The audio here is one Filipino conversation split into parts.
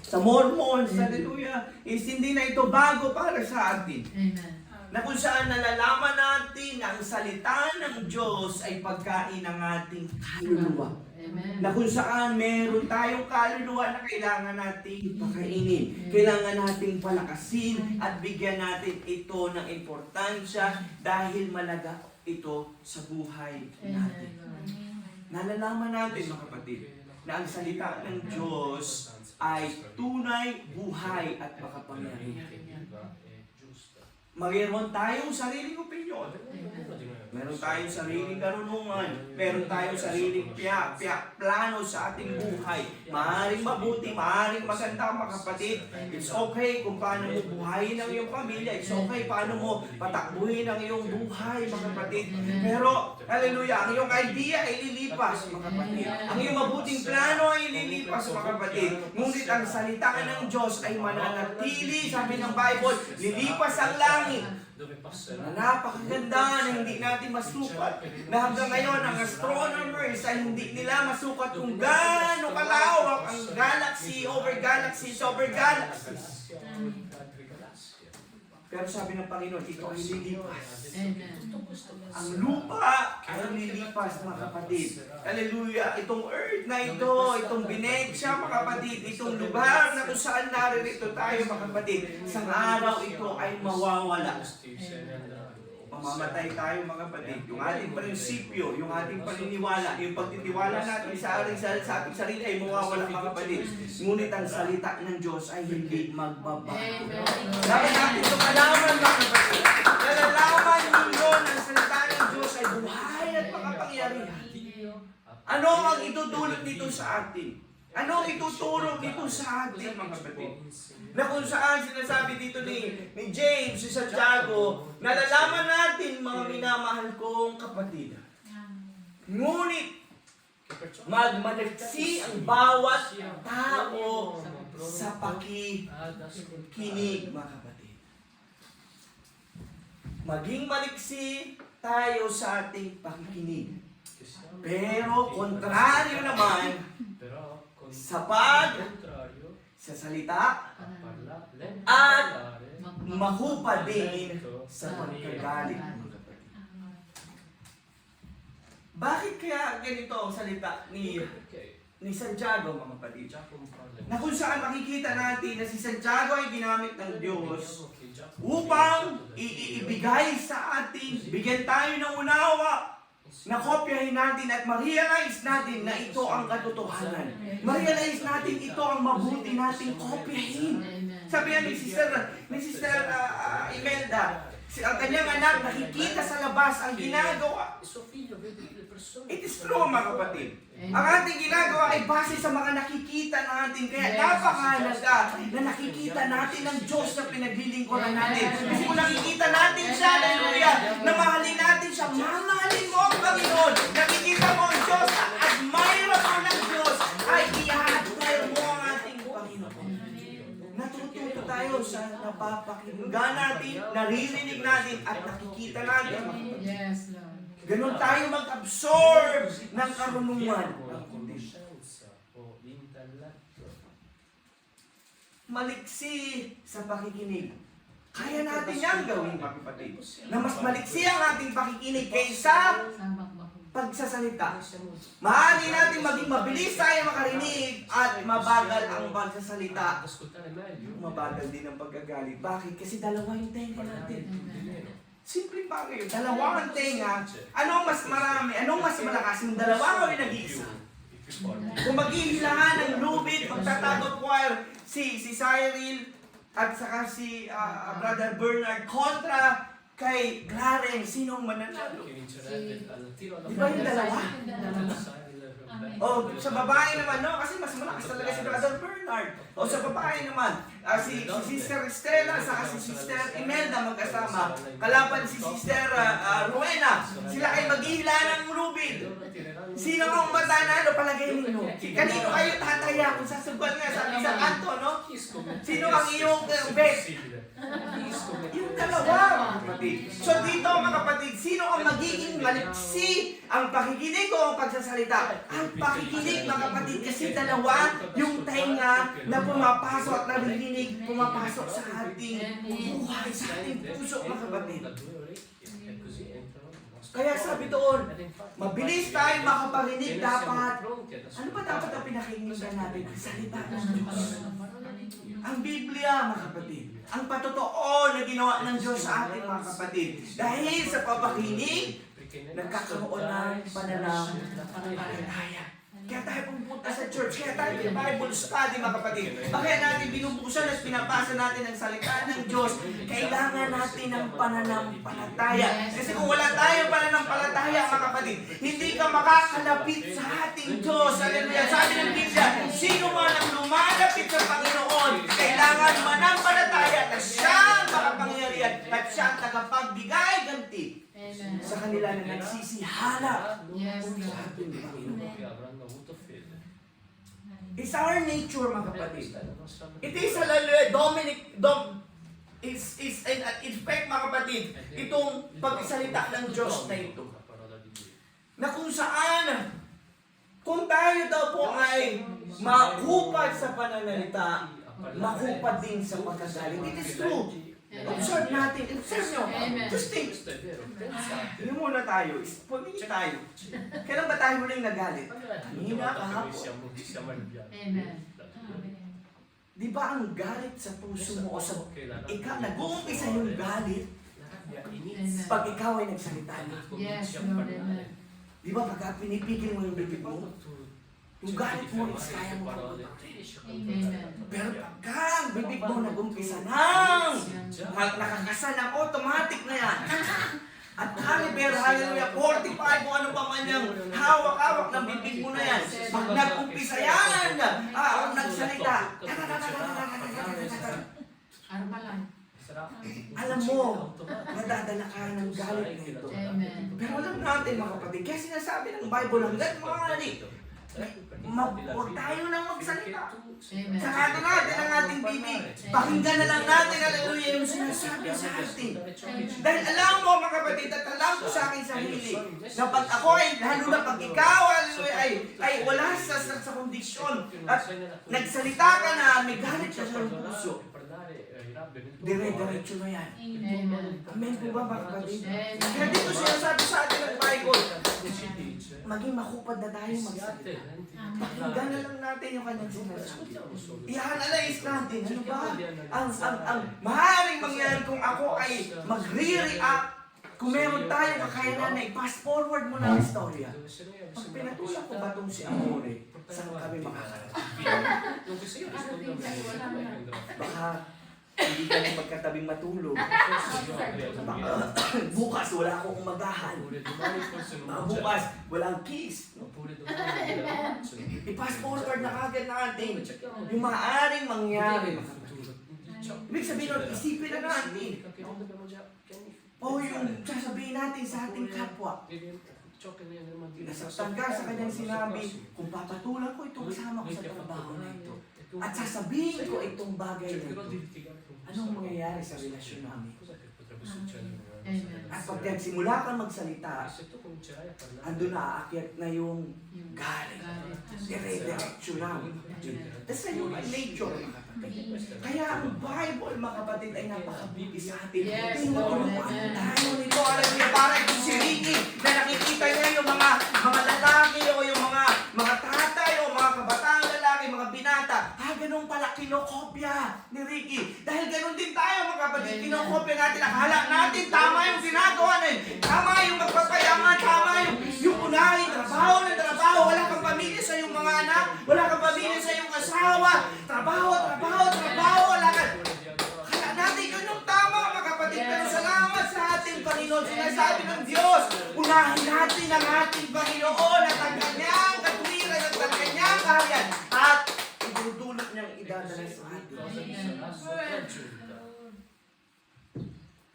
sa Mormons, hallelujah, is hindi na ito bago para sa atin. Amen. Na kung saan nalalaman natin na ang salita ng Diyos ay pagkain ng ating kaluluwa. Amen. Na kung saan meron tayong kaluluwa na kailangan nating pakainin. Kailangan nating palakasin at bigyan natin ito ng importansya dahil malaga ito sa buhay natin. Nalalaman natin, mga kapatid, na ang salita ng Diyos ay tunay, buhay at makapangyarihan. Mayroon tayong sariling opinyon. Meron tayong sariling karunungan. Meron tayong sariling plano sa ating buhay. Maaaring mabuti, maaaring maganda, mga kapatid. It's okay kung paano mo buhayin ang iyong pamilya. It's okay paano mo patakbuhin ang iyong buhay, mga kapatid. Pero, hallelujah, ang iyong idea ay lilipas, mga kapatid. Ang iyong mabuting plano ay lilipas, mga kapatid. Ngunit ang salita ng Diyos ay mananatili, sabi ng Bible, lilipas ang langit. Na napakaganda na hindi natin masukat. Na hanggang ngayon, ang astronomers ay hindi nila masukat kung gaano kalawak ang galaxy over galaxies over galaxies. Pero sabi ng Panginoon, ito ay lilipas. Ang lupa ay lilipas, mga kapatid. Hallelujah! Itong earth na ito, itong Venetia, mga kapatid, itong lugar na kung saan naririto tayo, mga kapatid, isang araw ito ay mawawala. Mamamatay tayo, mga kapatid. Yung ating prinsipyo, yung ating paniniwala, yung pagtitiwala natin sa ating sarili ay mawawala, mga kapatid. Ngunit ang salita ng Diyos ay hindi magbabago. Dapat natin ito malaman, mga kapatid. Nalalaman ninyo na ang salita ng Diyos ay buhay at makapangyarihan. Ano ang itutulot nito sa atin? Ano ang ituturo nito sa atin, mga kapatid? Na kung saan sinasabi dito ni James, si Santiago, nalalaman natin, mga minamahal kong kapatid. Ngunit, magmaliksi ang bawat tao sa pakikinig, mga kapatid. Maging maliksi tayo sa ating pakikinig. Pero, kontraryo naman, sa salita at mahupad din sa pagkagalit. Bakit kaya ganito ang salita ni Santiago, mga kapatid? Na kung saan makikita natin na si Santiago ay ginamit ng Diyos upang ibigay sa atin, bigyan tayo ng unawa, na kopyahin natin at ma-realize natin na ito ang katotohanan. Ma-realize natin ito ang mabuti nating kopyahin. Sabi yan ni Sister Imelda, ang kanyang anak nakikita sa labas ang ginagawa. It is true, mga kapatid. Ang ating ginagawa ay base sa mga nakikita natin. Kaya napakahalaga na nakikita natin ang Diyos na pinaglilingkuran natin. Kasi kung nakikita natin siya, hallelujah, na mahalin natin siya, mamahalin mo ang Panginoon. Nakikita mo ang Diyos, admire mo ng Diyos, ay i-admire mo ang ating Panginoon. Natututo tayo sa napapakinggan natin, naririnig natin, at nakikita natin. Yes, Lord. Ganon tayo mag-absorb ng karunungan. Maliksi sa pakikinig. Kaya natin yan gawin, mga kapatid. Na mas maliksi ang ating pakikinig kaysa pagsasalita. Maaari natin maging mabilis tayo makarinig at mabagal ang pagsasalita. Mabagal din ang pagkagalit. Bakit? Kasi dalawa yung tenga natin. Simple bagay yun. Dalawang tenga. Anong mas marami? Anong mas malakas? Yung dalawa o yung nag-iisa? Kung maghihilangan ng lubid, magtatagot choir, si Cyril at saka si Brother Bernard kontra kay Clarence, sinong mananalo? Di ba yung dalawa? O sa babae naman, no? Kasi mas malakas talaga si Brother Bernard. O sa babae naman, si Sister Estela saka si Sister Imelda magkasama. Kalaban si Sister Rowena. Sila ay maghihila ng lubid. Sino ang matanalo? Palagay ninyo. Kanino kayo tataya kung sasubal nga sabi sa kanto, no? Sino ang iyong bet? Yung dalawa, mga kapatid. So dito, mga kapatid, sino ang magiging maliksi ang pakikinig o ang pagsasalita? Ang pakikinig, mga kapatid, kasi dalawa yung tenga na pumapasok at narinig, pumapasok sa ating buhay, sa ating puso, mga kapatid. Kaya sabi doon, mabilis tayong makaparinig dapat. Ano ba dapat ang pinakinggan natin? Ang salita ng Diyos. Ang Biblia, mga kapatid. Ang patotoo na ginawa ng Diyos sa ating mga kapatid. Dahil sa papakinig, nagkakaroon ng pananampalataya. Kaya tayo pumunta sa church, kaya tayo Bible study, mga kapatid. Kaya natin binubuksan at pinapasa natin ang salita ng Diyos. Kailangan natin ng pananampalataya. Kasi kung wala tayong pananampalataya, mga kapatid, hindi ka makakalapit sa ating Diyos. Hallelujah. Sabi ng Biblia, sino man ang lumalapit sa Panginoon, kailangan manampalataya na siya ang makapangyarihan at siya ang tagapagbigay ganti sa kanila na nagsisihala sa ating Panginoon. It's our nature, mga kapatid. It is in fact, mga kapatid, itong pagsalita ng Diyos na ito. Na kung saan, kung tayo daw po ay mahupad sa pananalita, mahupad din sa pagkagaling. It is true. Observe natin. Observe nyo. Just think. Hindi muna tayo. Pumili tayo. Kailan ba tayo muling nagalit? Kanina, kahapon. Amen. Di ba ang galit sa puso mo o sa nag-uumpisa yung galit pag ikaw ay nagsalita na? Yes, Lord. Amen. Di ba pagka pinipigil mo yung bibig mo, yung galit mo is kaya mo pagpapakit. Pero pagka ang bibig mo nag-umpisa ng nakakasan ng automatic na yan. At caliber, hallelujah, 45 o ano pa man yung hawak-hawak ng bibig mo na yan. Pag nag-umpisa yan, nagsalita. Alam mo, madadala ka ng galit na ito. Pero alam natin, mga kapatid, kaya sinasabi ng Bible hanggat huwag tayo nang magsalita. Sakado natin ang ating bibig. Pakinggan na lang natin, hallelujah, yung sinasabi sa atin. Dahil alam mo, mga kapatid, at alam ko sa aking sarili, na pag ako ay, lalo na pag ikaw, hallelujah, ay wala sa kondisyon, at nagsalita ka na, may galit ka sa puso, dire-diretso na yan. Amen po ba, mga kapatid? Kaya dito sinasabi sa atin ng Bible, maging makupad na tayo magsalita. Pakinggan na lang natin yung kanyang sinasabi. I-analyze natin, ano ba? Ang maaaring mangyari kung ako ay magre-react, kung meron tayong kakayanan na i-fast forward mo na ang istorya. Pag pinatulak ko ba itong si Amore, saan kami makakarating? Baka hindi ka na magkatabing matulog. Bukas wala akong umagahan. Bukas walang kiss. I-fast forward na kagad natin yung maaaring mangyari. Ibig sabihin nun, isipin na natin. O yung sasabihin natin sa ating kapwa. Nasaktan ka sa kanyang sinabi, kung papatulan ko itong kasama ko sa trabaho na ito, at sasabihin ko itong bagay na ito, anong mangyayari sa relasyon namin? At pag nagsimula kang magsalita, andun na aakyat na yung galit. Dire-diretso na. That's a human nature, mga kapatid. Kaya ang Bible, mga kapatid, ay napakabuti sa atin. Tinuturuan tayo nito. Alam niyo, parang kung si Ricky, na nakikita niya yung mga lalaki o yung mga tatay o mga kabataang lalaki, mga binata, ganun pala kinokopya ni Ricky. Dahil ganun din tayo, mga kapatid. Kinokopya natin. Akala natin tama yung ginagawa natin. Tama yung magpapayaman. Tama yung unahin. Trabaho ng trabaho. Wala kang pamilya sa iyong mga anak. Wala kang pamilya sa iyong asawa. Trabaho. Wala kang... Akala natin ganun tama, mga kapatid. Pero salamat sa ating Panginoon. Sinasabi ng Diyos, unahin natin ang ating Panginoon at ang kanyang katuwiran at ang kanyang kaharian. At idudulot niyang idadala sa atin.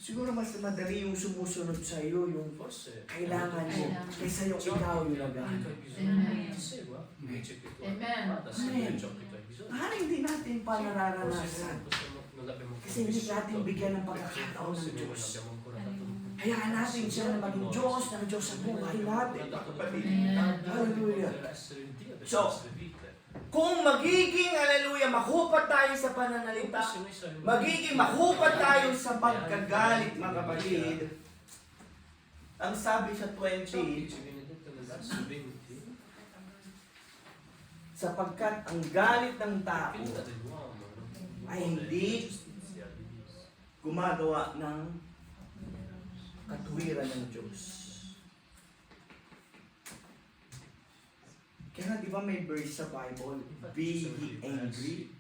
Siguro mas madali yung sumusunod sa iyo, yung Forse kailangan mo, kaysa yung ikaw yung naghahanap. Amen. ti segua invece che tu Amen. vada a seguire ciò che tu hai bisogno. Parang hindi natin pa Forse nararanasan. non l'abbiamo Kasi hindi natin bigyan ng pagkakataon forse ng noi non Diyos. abbiamo ancora dato Hayaan natin siya na maging Diyos ng Diyos sa buhay natin. Kapatid. Hallelujah. So, kung magiging, hallelujah, mahupat tayo sa pananalita, magiging mahupat tayo sa pagkagalit, mga kapatid, ang sabi sa 20, sapagkat ang galit ng tao ay hindi gumagawa ng katuwiran ng Diyos. Kaya di ba may verse sa Bible, be ye angry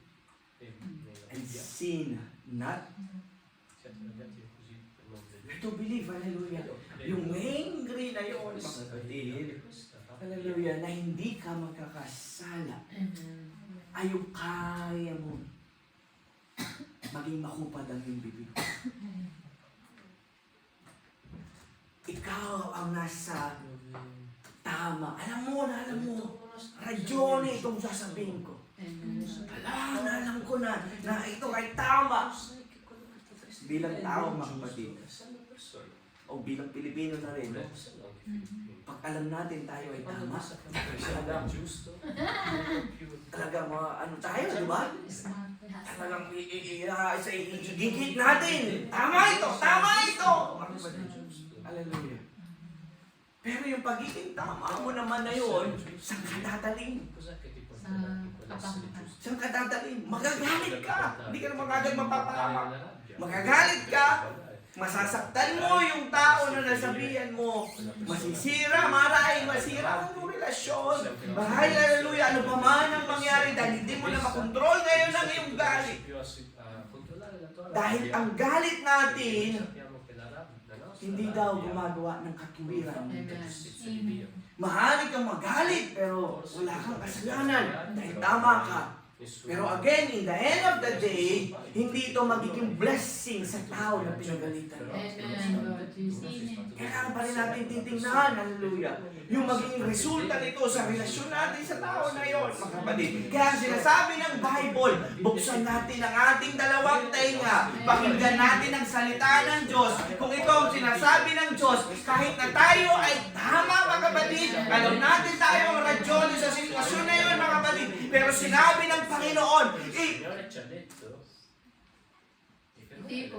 and sin not. To believe, hallelujah. Yung angry na yun, mga kapatid, hallelujah, na hindi ka magkakasala, Amen. ay yung kaya mo maging mahupad ang iyong bibig. Ikaw ang nasa tama. Alam mo, radyone itong sasabihin ko. Amen. Alam ko na ito ay tama. Bilang tao, mga kapatid, o bilang Pilipino na rin, pag alam natin tayo ay tama, talagang mga ano tayo, di ba? Talagang igigit natin. Tama ito! Tama ito! Mga kapatid, hallelujah. Pero yung pagiging tama mo naman na yun, saan ka dadaling? Saan ka dadaling? Magagalit ka! Hindi ka naman agad mapapahamak. Magagalit ka! Masasaktan mo yung tao na nasabihan mo. Masisira, maray, masira ang iyong relasyon. Mahal, hallelujah, ano pa man ang mangyari dahil hindi mo na makontrol ngayon ang iyong galit. Dahil ang galit natin, hindi daw gumagawa ng katuwiran ng Diyos. Mahali kang magalit, pero wala kang kasalanan dahil tama ka. Pero again, in the end of the day, hindi ito magiging blessing sa tao na pinagalitan. Amen, Lord Jesus. Kailangan pa rin natin titingnan, hallelujah, yung magiging resulta nito sa relasyon natin sa tao na yon, mga kapatid. Kaya ang sinasabi ng Bible, buksan natin ang ating dalawang tenga, pakinggan natin ang salita ng Diyos. Kung ito ang sinasabi ng Diyos, kahit na tayo ay tama, mga kapatid, alam natin tayo ang radyon sa sitwasyon na yon, mga kapatid, pero sinabi ng Panginoon, Signore ci ha detto Hindi po.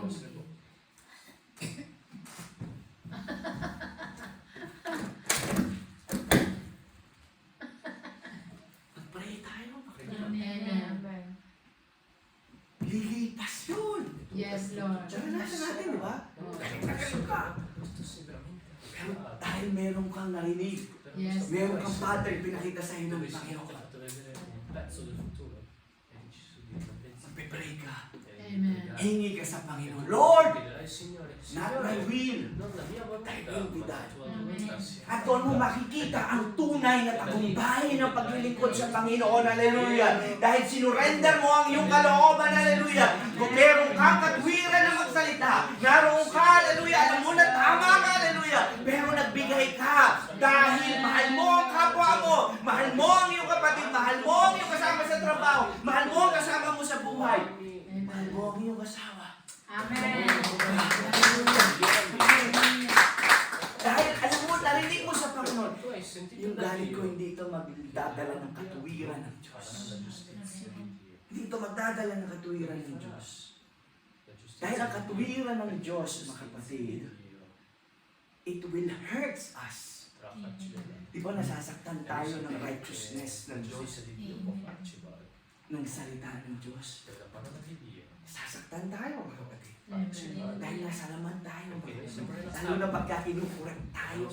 pray tayo, Amen. lilipas yun. Yes, Lord. Diyan nasa natin, di ba? Nagkakaroon ka. Pero dahil meron kang narinig, Yes. meron kang pattern pinakita sa inyo ng Panginoon. Magpipray ka. Amen. Hingi ka sa Panginoon. Lord, not my will, thy will be done. At doon mo makikita ang tunay na tagumpay ng paglilingkod sa Panginoon. Hallelujah. Dahil sinurrender mo ang iyong kalooban. Hallelujah. Kung meron kang katwiran na magsalita, naroon ka, hallelujah, alam mo na tama ka, hallelujah. Pero nagbigay ka dahil mahal mo ang kapwa mo, mahal mo ang iyong kapatid, mahal mo ang iyong kasama sa trabaho, mahal mo ang kasama mo sa buhay, mahal mo ang iyong asawa. Amen. Dahil alam mo, narinig mo sa Panginoon, yung galit ko hindi ito magdadala ng katuwiran ng Diyos. Hindi ito magdadala ng katuwiran ng Diyos. Dahil ang katuwiran ng Diyos, mga kapatid, it will hurt us. Di ba nasasaktan tayo ng righteousness ng Diyos, ng salita ng Diyos? Sasaktan tayo, mga kapatid. Dahil nasa laman tayo, mga kapatid. Lalo na pagka kinukurat tayo,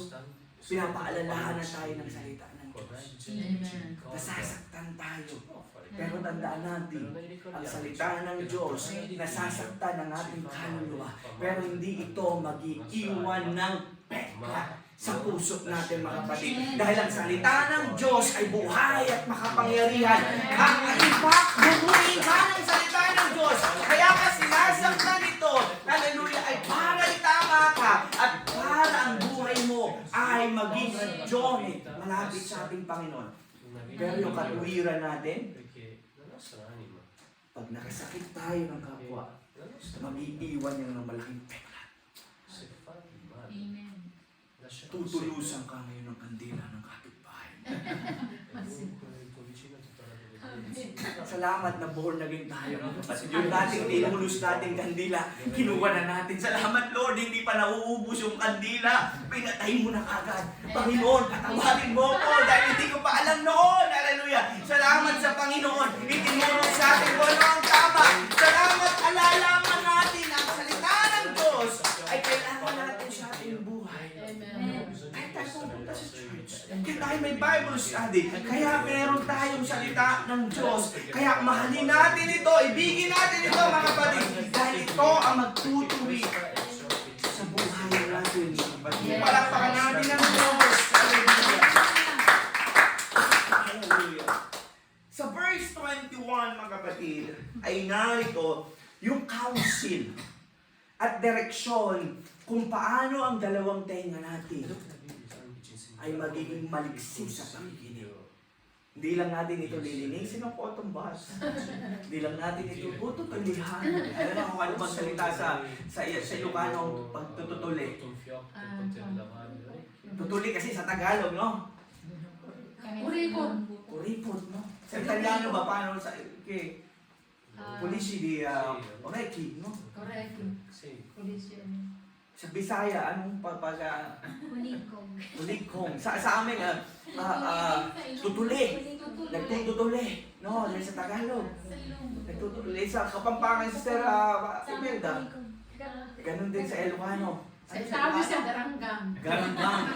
pinapaalalahan na tayo ng salita ng Diyos. Amen. Nasasaktan tayo. Pero tandaan natin, ang salita ng Diyos, nasasaktan ang ating kaluluwa. Pero hindi ito mag-iiwan ng pekla sa puso natin, mga kapatid. Dahil ang salita ng Diyos ay buhay at makapangyarihan. Ang impact, bubuhin ka ng salita ng Diyos. Kaya ka sinasaktan ito, hallelujah, ay para ating Panginoon. Pero yung katwiran natin, Perché la nostra anima, pag nakasakit tayo ng kapwa, la nostra mag-iiwan niya ng malaking peklat. se fa di male, Amen. lascerà Tutulusan ka ngayon ng kandila ng kapitbahay. comunque il tuo vicino ti farà vedere. Salamat na born again tayo. At yung dating tinulus natin kandila, kinuha na natin. Salamat Lord, hindi pa nauubos yung kandila. Pinatay mo na kagad. Panginoon, patawarin mo ko dahil hindi ko pa alam noon. Hallelujah. Salamat sa Panginoon. Itinulong sa atin kung ano ang tama. Salamat, alalaman natin ang salita ng Diyos ay kailangan natin sa ating buhay. Amen. Kahit tayo pupunta sa church, kaya tayo may Bible study, kaya meron tayong salita ng Diyos. Kaya mahalin natin ito, ibigin natin ito mga kapatid. Dahil ito ang magtutuwi sa buhay natin. Palakpakan natin ang Diyos. Hallelujah. Hallelujah. Sa verse 21 mga kapatid, ay narito yung counsel at direksyon kung paano ang dalawang tenga natin ay magiging maliksi sa pakikinig. Hindi lang natin ito lilinisin ng cotton buds. Hindi lang natin ito tututulihan. Alam mo kung ano bang salita sa Ilocano pagtututuli. Tutuli kasi sa Tagalog, no? Uripon. Kuripot, no? Sa Italiano ba paano sa polisi di oreki, no? Correct. Police yun. Sa Bisaya, anong Kunikong. ulikong? Sa amin, tutuli. Nagtutuli. No, yan sa Tagalog. Nagtutuli. Sa Kapampangan, Sister Imelda. Ganon din sa Ilocano. Sabi sa daranggang. Ganon lang.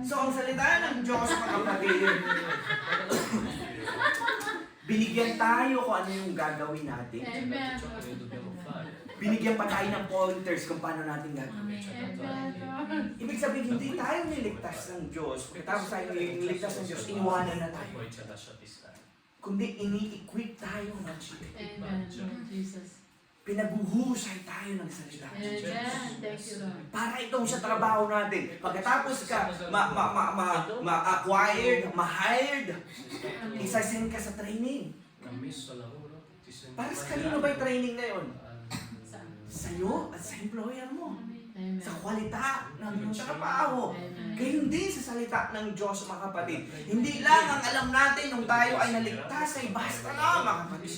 So, ang salita ng Diyos, mga kapatid, binigyan tayo kung ano yung gagawin natin. Amen. Binigyan pa tayo ng pointers kung paano natin gagawin. Amen. Ibig sabihin, hindi tayo niligtas ng Diyos. Pagkatapos tayo niligtas ng Diyos, iniwanan na tayo. Poi ci ha lasciati stare. Kundi ini-equip tayo ng Amen. Lord Jesus. Pinabuhusay tayo ng salita. Amen. Thank you, Lord. Para itong sa trabaho natin. Pagkatapos ka ma-acquired, ma-hired, isa-send ka sa training. Ammesso al lavoro, ti senti Para sa kanino ba yung training na yun? Sa- Sa'yo at sa employer mo. Amen. Sa kwalita ng iyong trabaho. Amen. Gayon din sa salita ng Diyos, mga kapatid. Hindi lang ang alam natin nung tayo ay naligtas ay basta na, mga kapatid.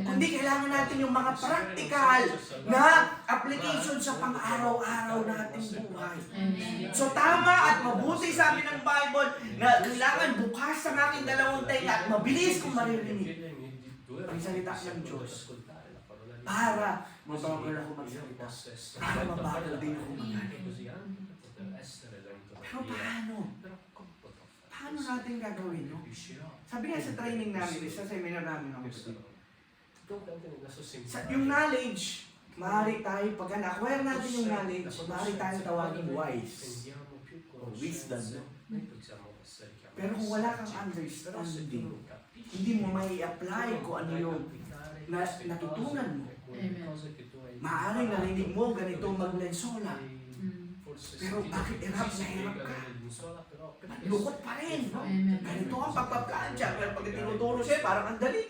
Kundi kailangan natin yung mga practical na application sa pang-araw-araw nating buhay. Amen. So tama at mabuti sabi ng Bible na kailangan bukas ang aking dalawang tenga at mabilis kong maririnig ang salita ng Diyos. Para mabagal ako magsalita. Para mabagal din ako magaling. Pero paano? Paano natin gagawin, no? Sabi nga sa training namin, sa seminar namin ako yung knowledge, maaari tayo, pagka na-acquire natin yung knowledge, maaari tayo tawagin wise o wisdom. No? Pero kung wala kang understanding, hindi mo may apply kung ano yung natutunan mo. Maaaring narinig mo ganito maglensola. Pero bakit hirap na hirap ka? Lukot pa rin. No? Ganito ang pagpaplansya. Pero pag tinuturo siya, parang ang dali.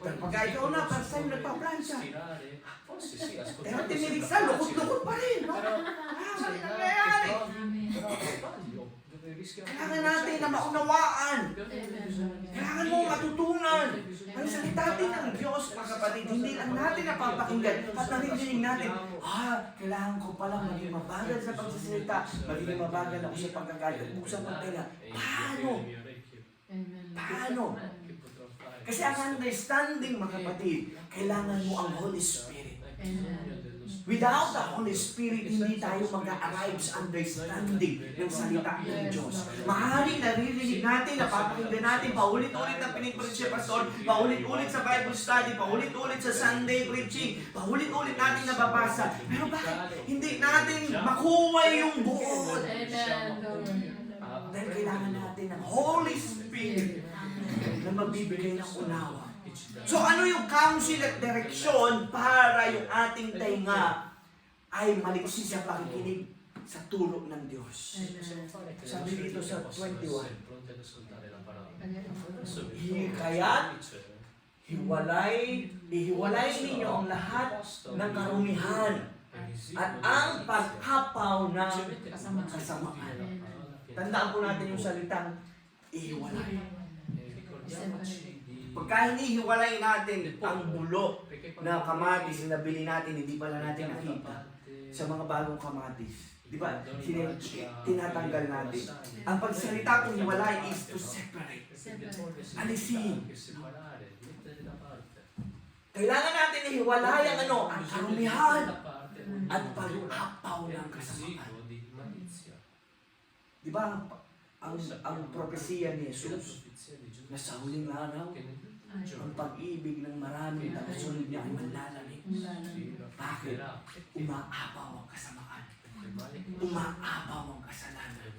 Pero pag ikaw na, first time nagpaplansya. Pero tinilig sa, lukot-lukot pa rin. No? Mali nangyayari. Kailangan natin na maunawaan. Kailangan mo matutunan. Ang salita din ng Diyos, mga kapatid, hindi lang natin napapakinggan at narinig natin, kailangan ko palang maging mabagal sa pagsasalita, maging mabagal ako sa pagkagalit, buksan ng tenga. Paano? Paano? Kasi ang understanding, mga kapatid, kailangan mo ang Holy Spirit. Without the Holy Spirit, hindi tayo mag-arrive sa understanding ng salita ng Diyos. Maaaring naririnig natin, napapakinggan natin, paulit-ulit na pinipreach si Pastor, paulit-ulit sa Bible study, paulit-ulit sa Sunday preaching, paulit-ulit natin nababasa. Pero bakit hindi natin makuha yung buod? Dahil kailangan natin ng Holy Spirit na magbibigay ng unawa. So ano yung counsel at direksyon para yung ating tainga ay maliksi sa pakikinig sa turo ng Diyos. Possiamo fare che Sabi le nostre dito vite sa possano 21. essere pronte ad ascoltare la parola. Adesso Kaya ihiwalay ninyo ang lahat ng karumihan at ang paghapaw ng kasamaan. Tandaan po natin yung salitang ihiwalay. Pagka hinihiwalay natin ang bulo na kamatis na nabili natin, hindi pala natin nakita sa mga bagong kamatis. Di ba? Tinatanggal natin. Ang pagsalita kung hiwalay is to separate. Alisin. Kailangan natin ihiwalay ang ang karumihan at pag-apaw ng kasamaan. Di ba ang propesiya ni Jesus na sa huling araw, ang pag-ibig ng maraming tagasunod niya ay manlalamig. Bakit? Umaapaw ang kasamaan. Umaapaw ang kasalanan.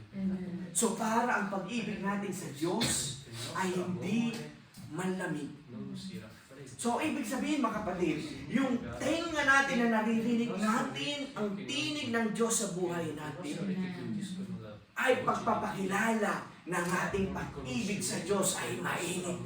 So para ang pag-ibig natin sa Diyos ay hindi manlamig. So, ibig sabihin mga kapatid, yung tenga natin na naririnig natin, ang tinig ng Diyos sa buhay natin, ay pagpapakilala ng ating pag-ibig sa Diyos ay mainit.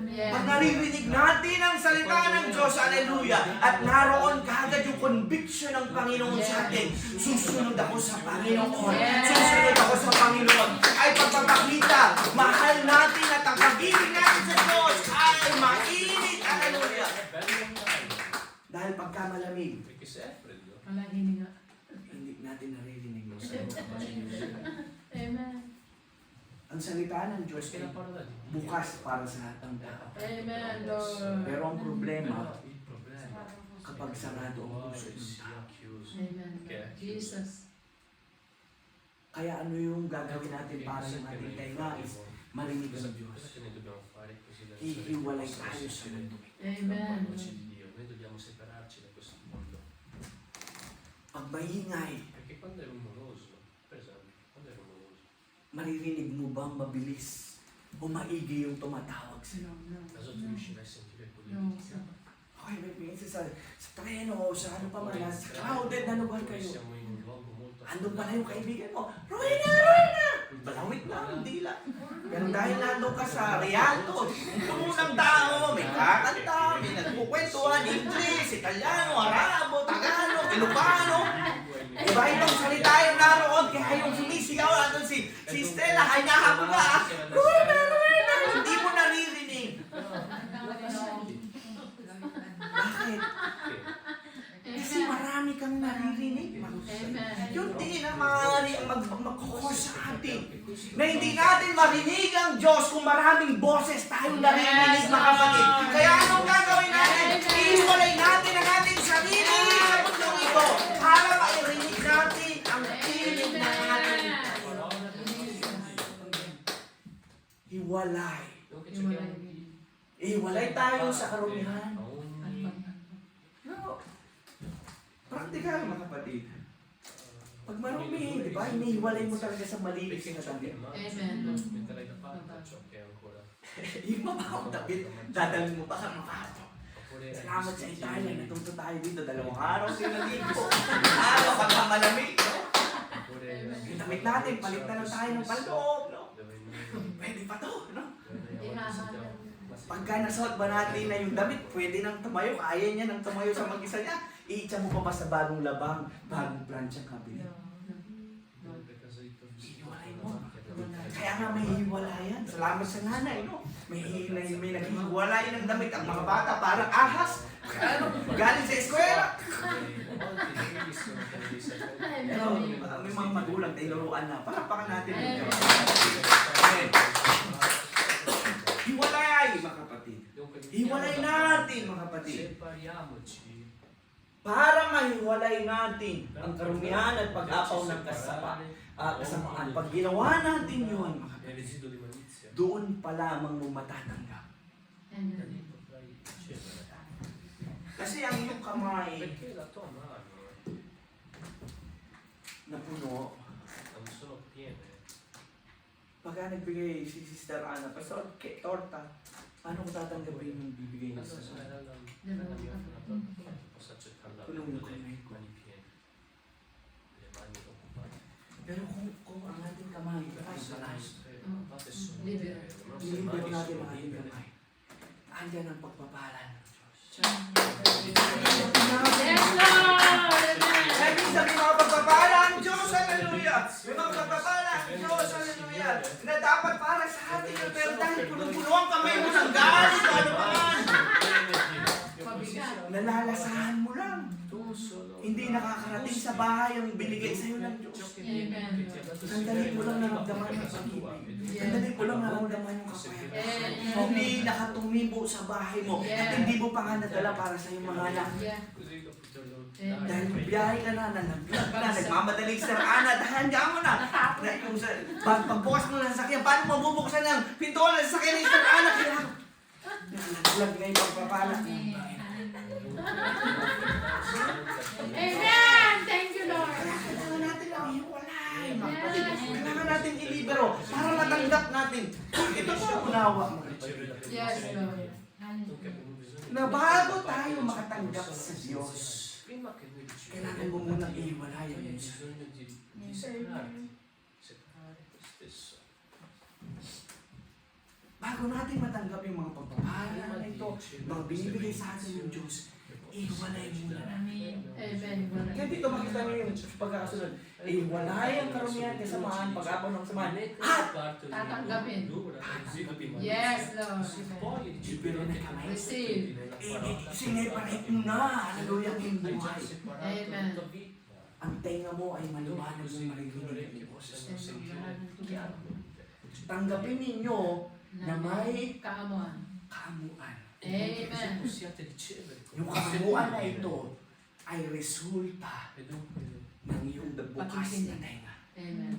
Pag naririnig natin ang salita ng Diyos, hallelujah, at naroon kagad yung conviction ng Panginoon sa atin, susunod ako sa Panginoon, susunod ako sa Panginoon, ay pagpapakita, mahal natin at ang pag-ibig natin sa Diyos ay mainit, hallelujah. Dahil pagka malamig, hindi natin naririnig yung salita. Amen. Ang salita ng Diyos ay bukas para sa lahat ng tao. Amen, Lord. Pero ang problema, kapag sarado ang puso ng tao. Amen. Jesus. Kaya ano yung gagawin natin para yung ating tenga is marinig ang Diyos. Ihiwalay tayo sa mundo. Amen. Noi dobbiamo separarci da questo mondo. Pag maingay, Perché quando è rumoroso, per esempio, quando è rumoroso, maririnig mo bang mabilis o maigi yung tumatawag sa'yo? adesso tu riuscirai a sentire quello No, che ti chiama. Okay, may minsan sa treno o sa ano pa man, sa crowded na lugar Poi kayo. siamo in un luogo molto Andun pala yung kaibigan mo, Rowena! Balawit na, hindi lang. Pero dahil nandun ka sa Rialto, tumunang tao, may kakanta, may nagkukwentuhan, English, Italiano, Arabo, Tagalog, Ilocano. Iba itong salita yung naroon, kaya yung sumisigaw, andun si Stella, ay nahabol ka, Rowena, Rowena! Hindi mo naririnig. Bakit? Kasi marami kang naririnig. Amen. Yung tingin na maaari ang mag-cause sa atin. Na hindi natin marinig ang Diyos kung maraming boses tayong naririnig, mga kapatid. Kaya anong gagawin natin? Iiwalay natin ang ating sarili sa mundong ito para mairinig natin ang tinig ng ating hiwalay. Ihiwalay tayo sa karumihan. No. Praktikal, mga kapatid. Pag marumi, di ba? Inihiwalay mo talaga sa malinis na damit. Metterai da parte ciò che è ancora. Yung mabahong damit, dadalhin mo pa sa mabaho. Oppure Salamat sa Italia, natuto tayo dito. 2 araw sinaligo. Araw pagka malamig. oppure Yung damit natin, palit na lang tayo ng paloob. No? dove noi Pwede pa to. No? sentiamo Pagka nasuot ba natin na yung damit, pwede nang tumayo. Kaya niya nang tumayo sa mag-isa niya. Iitsa mo pa ba sa bagong labang, bagong plancha kabili. Ihiwalay mo. Kaya nga may hiwalayan. Salamat sa nanay, no? May naghiwalay ng damit ang mga bata parang ahas. Ano? Galing sa eskwela. Pero may mga magulang, tinuruan na. Palapakan natin. Amen. Hiwalay, mga kapatid. Hiwalay natin, mga kapatid. Separiamoci. Para mahiwalay natin ang karumihan at pag-apaw ng kasamaan. Pag ginawa natin yun, mga È il kapatid, residuo di malizia. doon pa lamang mo matatanggap. Da lì potrai ricevere. Kasi ang iyong kamay Perché la tua mano na puno, non sono piene. pagka nagbigay si Sister Ana, Pastor, torta, paano ko tatanggapin yung bibigay niya Quando sa sono nella mia una torta, posso accettarla Quello con è un le commento. mani piene, le mani occupate. yan ang pagpapala ng Diyos. Yes, Lord. Kaya minsan may mga pagpapala ang Diyos, hallelujah! May mga pagpapala ang Diyos, hallelujah! Na dapat para sa atin yun, pero dahil puno-puno ang kamay mo ng galit, ano ba man? Pabigat. Nalalasahan mo lang. Hindi nakakarating sa bahay ang binigay sa'yo ng Diyos. Amen. Sandali mo lang naramdaman yung pag-ibig. Sandali mo lang naramdaman yung kapayapaan. Amen. Hindi nakatumibo sa bahay mo. At hindi mo pa nga nadala para sa iyong mga anak. Yeah. Dahil biyahe ka na, nalaglag ka na, nagmamadaling Sir Ana, handa mo na. Pagbukas mo ng sasakyan, paano mabubuksan ng pintuan ng sasakyan ni Sir Ana? Kaya nalaglag ngayon pagpapala. Amen. Thank you, Lord. Kailangan natin ang hiwalay. Kailangan natin ilibero para matanggap natin. Ito po ang unawa mo. Yes, Lord. Na bago tayo makatanggap sa Diyos, kailangan mo munang ihiwalay ang Diyos. Bago natin matanggap yung mga pagpapala na ito, mga binibigay sa atin ng Diyos, ihiwalay muna natin. Amen. Kaya dito makita nyo yung pagkakasunod. Ihiwalay ang karumihan kasamaan, pag-apaw ng kasamaan. Tatanggapin. Yes, Lord. Ibiro na kamay. Receive. Sineparate mo na. Hallelujah ang iyong buhay. Amen. Ang tenga mo ay maliwanag ng maririnig ng boses. Tanggapin ninyo na may kaamuan. kamuan. Amen. Yung kamuan na ito ay resulta ng iyong bukas na tenga. Amen.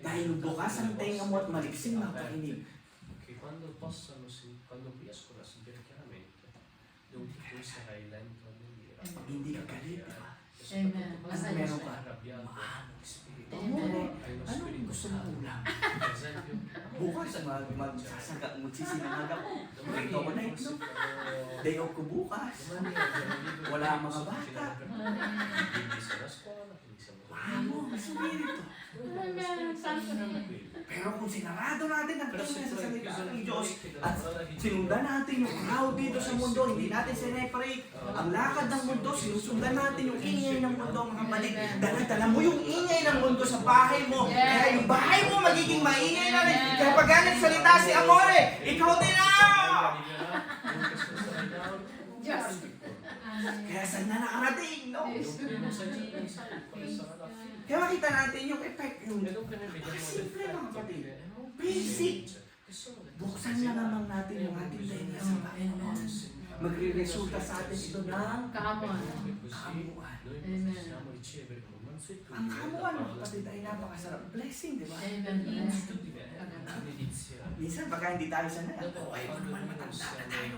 Dahil bukas ang tenga mo at maliksing ang pakinig, quando riescono a sentire chiaramente, dunque tu sarai lento a venire. hindi ka galit, di ba? Amen. Basta Masaya meron siya. ka maanong espiritu. Amen. Anong gusto mo ulam? Per esempio, Bukas magsisinangag ako. Ito ko na ito. Day off ko bukas. Wala ang mga bata. quindi sei a scuola, quindi siamo Maanong espiritu. Amen. Santo naman. Pero kung sinarado natin ang tenga sa salita ng Diyos at sinundan natin yung crowd dito sa mundo, hindi natin sineparate ang lakad ng mundo, sinusundan natin yung ingay ng mundo, mga kapatid. Dala-dala mo yung ingay ng mundo sa bahay mo. Kaya yung bahay mo magiging maingay na rin. Kaya pag ganit salita si Amore, ikaw din na! Diyos. Kaya saan na nakarating, no? Kaya makita natin yung effect, yung simple mga kapatid. Basic. Buksan na naman natin yung ating tenga sa Panginoon. Magre-resulta sa atin ito ng Kaamuan. kamuan. Amen. Ang kamuan, mga kapatid, ay napakasarap. Blessing, di ba? Amen. Minsan, baka hindi tayo sanay. Okay, mo naman matanda na tayo.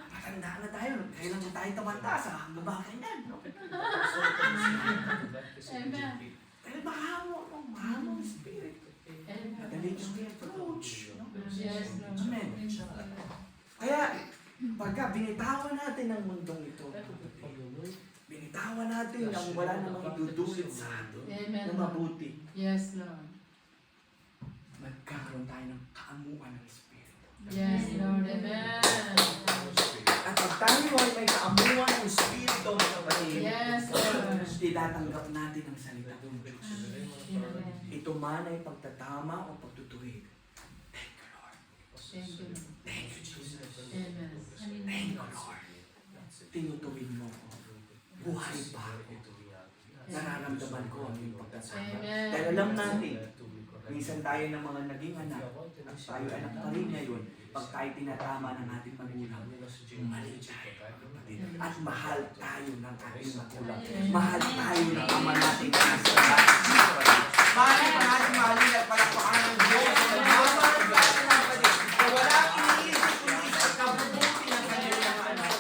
Matanda na tayo. Kailan mo tayo tumanda sa babakan yan, no? Amen. Pero mahamong spirit. Madali yung approach, no? Yes, Lord. Amen. Kaya, pagka binitawan natin ang mundong ito, binitawan natin ang wala namang idudulot sa atin Amen. na mabuti, Yes, Lord. magkakaroon tayo ng kaamuan ng Espiritu. Yes, Lord. Amen. At pag tayo ay may kaamuan ng Espiritu, mga kapatid, Yes, Lord. tinatanggap natin ang salita ng Diyos. Amen. Ito man ay pagtatama o pagtutuwid. Thank you, Lord. Thank you, Lord. Thank you, Jesus. Amen. Thank you, Lord. Tinutuwid mo ko. Buhay pa ako. Nararamdaman ko ang iyong pagkasama. Amen. Dahil alam natin, minsan tayo ng mga naging anak, at tayo anak pa rin ngayon, pag tayo tinatama ng ating magulang, mali tayo, kapatid. At mahal tayo ng ating magulang. Mahal tayo ng ama natin na nasa lahat. Mahal natin mahalin at palakpakan ng Diyos. Mahal tayo ng kapatid. Na wala iniisip kundi sa kabubuti ng kanyang anak.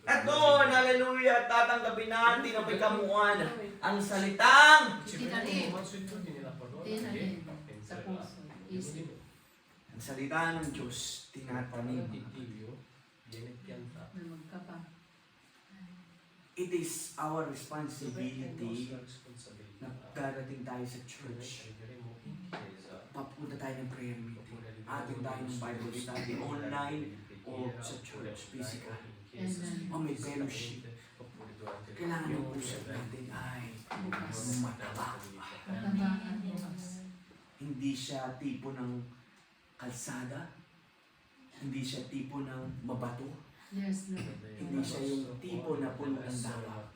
At doon, hallelujah, tatanggapin natin ang pagkamuan, ang salitang Tinalim. Tinalim. Sa puso. Isip. ang salita ng Diyos, tinatanim. Na magkapa. It is our responsibility na darating tayo sa church magpapunta tayo ng prayer meeting. Atin tayo ng Bible study online o sa church, physical. O may fellowship. Kailangan yung puso natin ay mataba. Matabaan bukas. Hindi siya tipo ng kalsada. Hindi siya tipo ng mabato. Yes, Lord. Hindi siya yung tipo na puno ng dawa.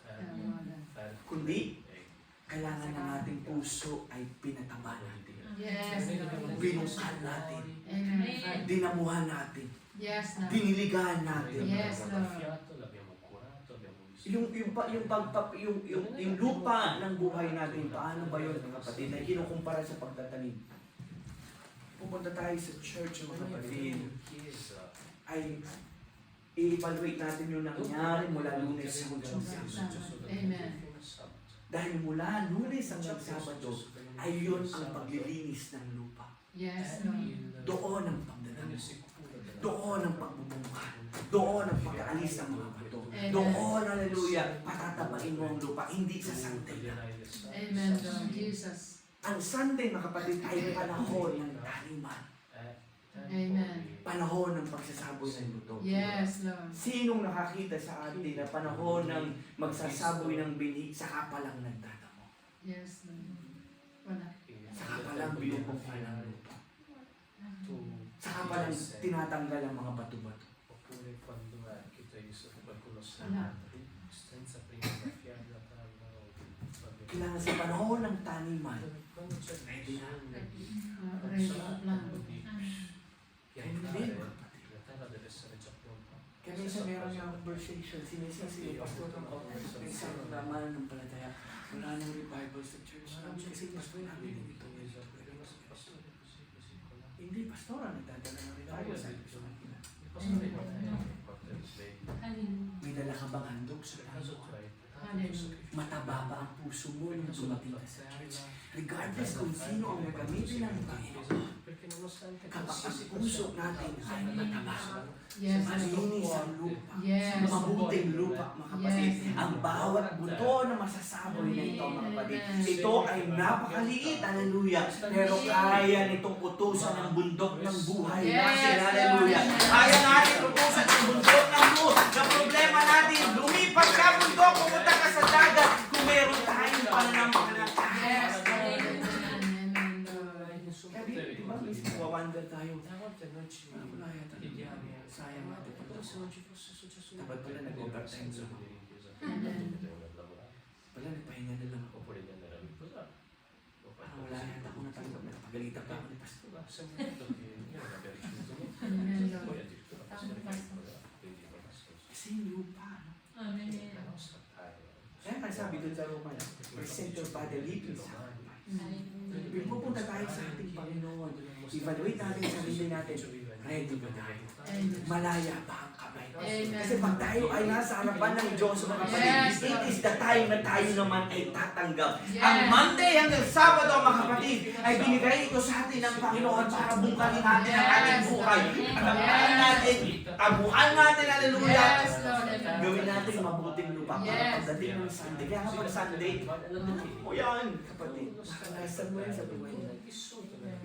Kundi, kailangan ng ating puso ay pinataba natin. Yes, Lord. Binuksan natin. Amen. Dinamuhan natin. Yes, Lord. Diniligahan natin. Yes, Lord. Yung lupa ng buhay natin, paano ba yun, mga kapatid, na kinukumpara sa pagtatanim? Pupunta tayo sa church, mga kapatid, ay i-evaluate natin yung nangyari mula Lunes hanggang Sabado. Amen. Dahil mula Lunes hanggang Sabado, ay yun ang paglilinis ng lupa. Yes, Lord. Doon ang pagdadamo. Doon ang pagbubungkan. Doon ang pag-aalis ng mga bato. Doon, hallelujah, patatabain mo ang lupa, hindi sa Sunday lang. Amen, Lord Jesus. Ang Sunday, mga kapatid, ay panahon ng taniman. Amen. Panahon ng pagsasaboy ng luto. Yes, Lord. Sinong nakakita sa atin na panahon ng magsasaboy ng binhi, saka pa lang nagdadamo? Yes, Lord. Wala. Saka pa lang binubungkan ng lupa. Saka pa lang tinatanggal ang mga bato-bato. Oppure quando qualcuno sa Wala. senza prima una fiamma tanta o Kailangan sa panahon ng taniman, quando c'è ready na. Ready to plant. Hindi, mga kapatid. la terra deve essere già pronta. Kaya minsan meron yung conversation, sinisisi, pastor ng isang naman ng palataya. Wala nang revival sa church. Kasi pastor namin ito. Hindi, pastor, nagdadala ng revival sa church. May dala ka bang handog sa Panginoon? Mataba ba ang puso mo nung dumating ka sa church? Regardless kung sino ang nagamitin ng Panginoon, kapag ang puso natin ay mataba, Yes, Lord. malinis ang lupa, Yes. mabuting lupa, mga kapatid. Yes. Ang bawat buto na masasaboy na ito, mga kapatid, ito ay napakaliit, hallelujah, pero kaya nitong utusan ng bundok ng buhay natin, Yes, hallelujah. Lord. Kaya natin utusan ng bundok ng buhay. Ang problema natin, lumipat ka bundok, pumunta ka sa dagat, kung meron tayong pananampalataya. Yes, Lord. Amen, Lord. Kaya di ba, minsan mawawonder tayo, A volte noi ci wala yata chiediamo, sayang natin. però se non ci fosse successo Dapat pala nag-overtime senza sa venire in chiesa, Amen. potevano lavorare, Pala, nagpahinga na lang ako. oppure di andare a riposare. O fare Parang wala yata ako natanggap na pagalitan pa ako ni Pastor. Ma sempre detto che io non abbia ricevuto niente, Amen, poi Lord. addirittura possiamo riposare, quindi non ha senso. Kasi yung lupa, no? La nostra terra. Kaya nga sabi dun sa Roma, present your body living sacrifice. Amen. Pupunta tayo sa ating Panginoon. Evaluate natin sa sarili natin. Ready ba tayo? Amen. Malaya ba ang kamay? Amen. Kasi pag tayo ay nasa harapan ng Diyos, mga kapatid, Yes, it Lord. is the time na tayo naman ay tatanggap. Yes. Ang Monday hanggang Sabado, mga kapatid, ay binigay ito sa atin ng Panginoon para bungkalin natin ang ating Yes. buhay. Tabuhan Yes. natin, tabuhan natin, hallelujah. Yes, Lord. Amen. Gawin natin mabuting lupa para Yes. pagdating ng Sunday. Kaya kapag Sunday, o yan, kapatid, nakalasan mo yan sa buhay mo.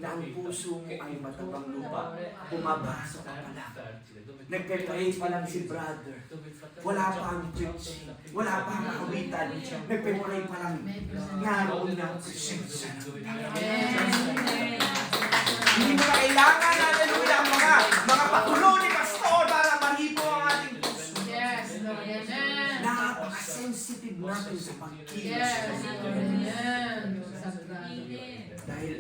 Na ang puso mo ay matabang lupa, pumapasok ka pa lang. Nagpe-pray pa lang si brother. Wala pa ang preaching. Wala pa ang kawitan. Nagpe-pray pa lang. Naroon na ang presensya ng Amen. Hindi mo na kailangan, hallelujah, ang mga patulo ni Pastor para mahipo ang ating puso. Yes, Lord. Amen. Napaka-sensitive natin sa pagkilos. Yes, Lord. Amen. Sagrado. Dahil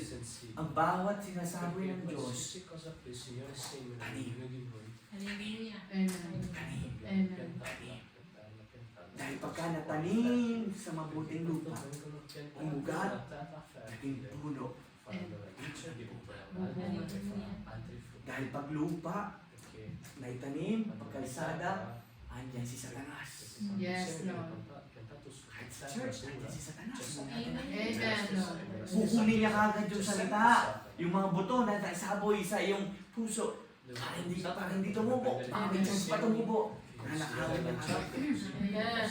ang bawat sinasabi ng Diyos, cosa che il Signore sembra tanim. di voi. Amen. tanim. Amen. Dahil pagka natanim sa mabuting lupa, umugat, naging puno. Dahil pag lupa, naitanim, pagkalsada, andyan si Satanas. Yes, Lord. Kahit sa church, andyan si Satanas. Amen, Lord. Kukunin niya kagad yung salita, yung mga buto na naisaboy sa iyong puso. Para hindi tumubo, para may chance pa tumubo. Nanakawin niya kagad. Amen.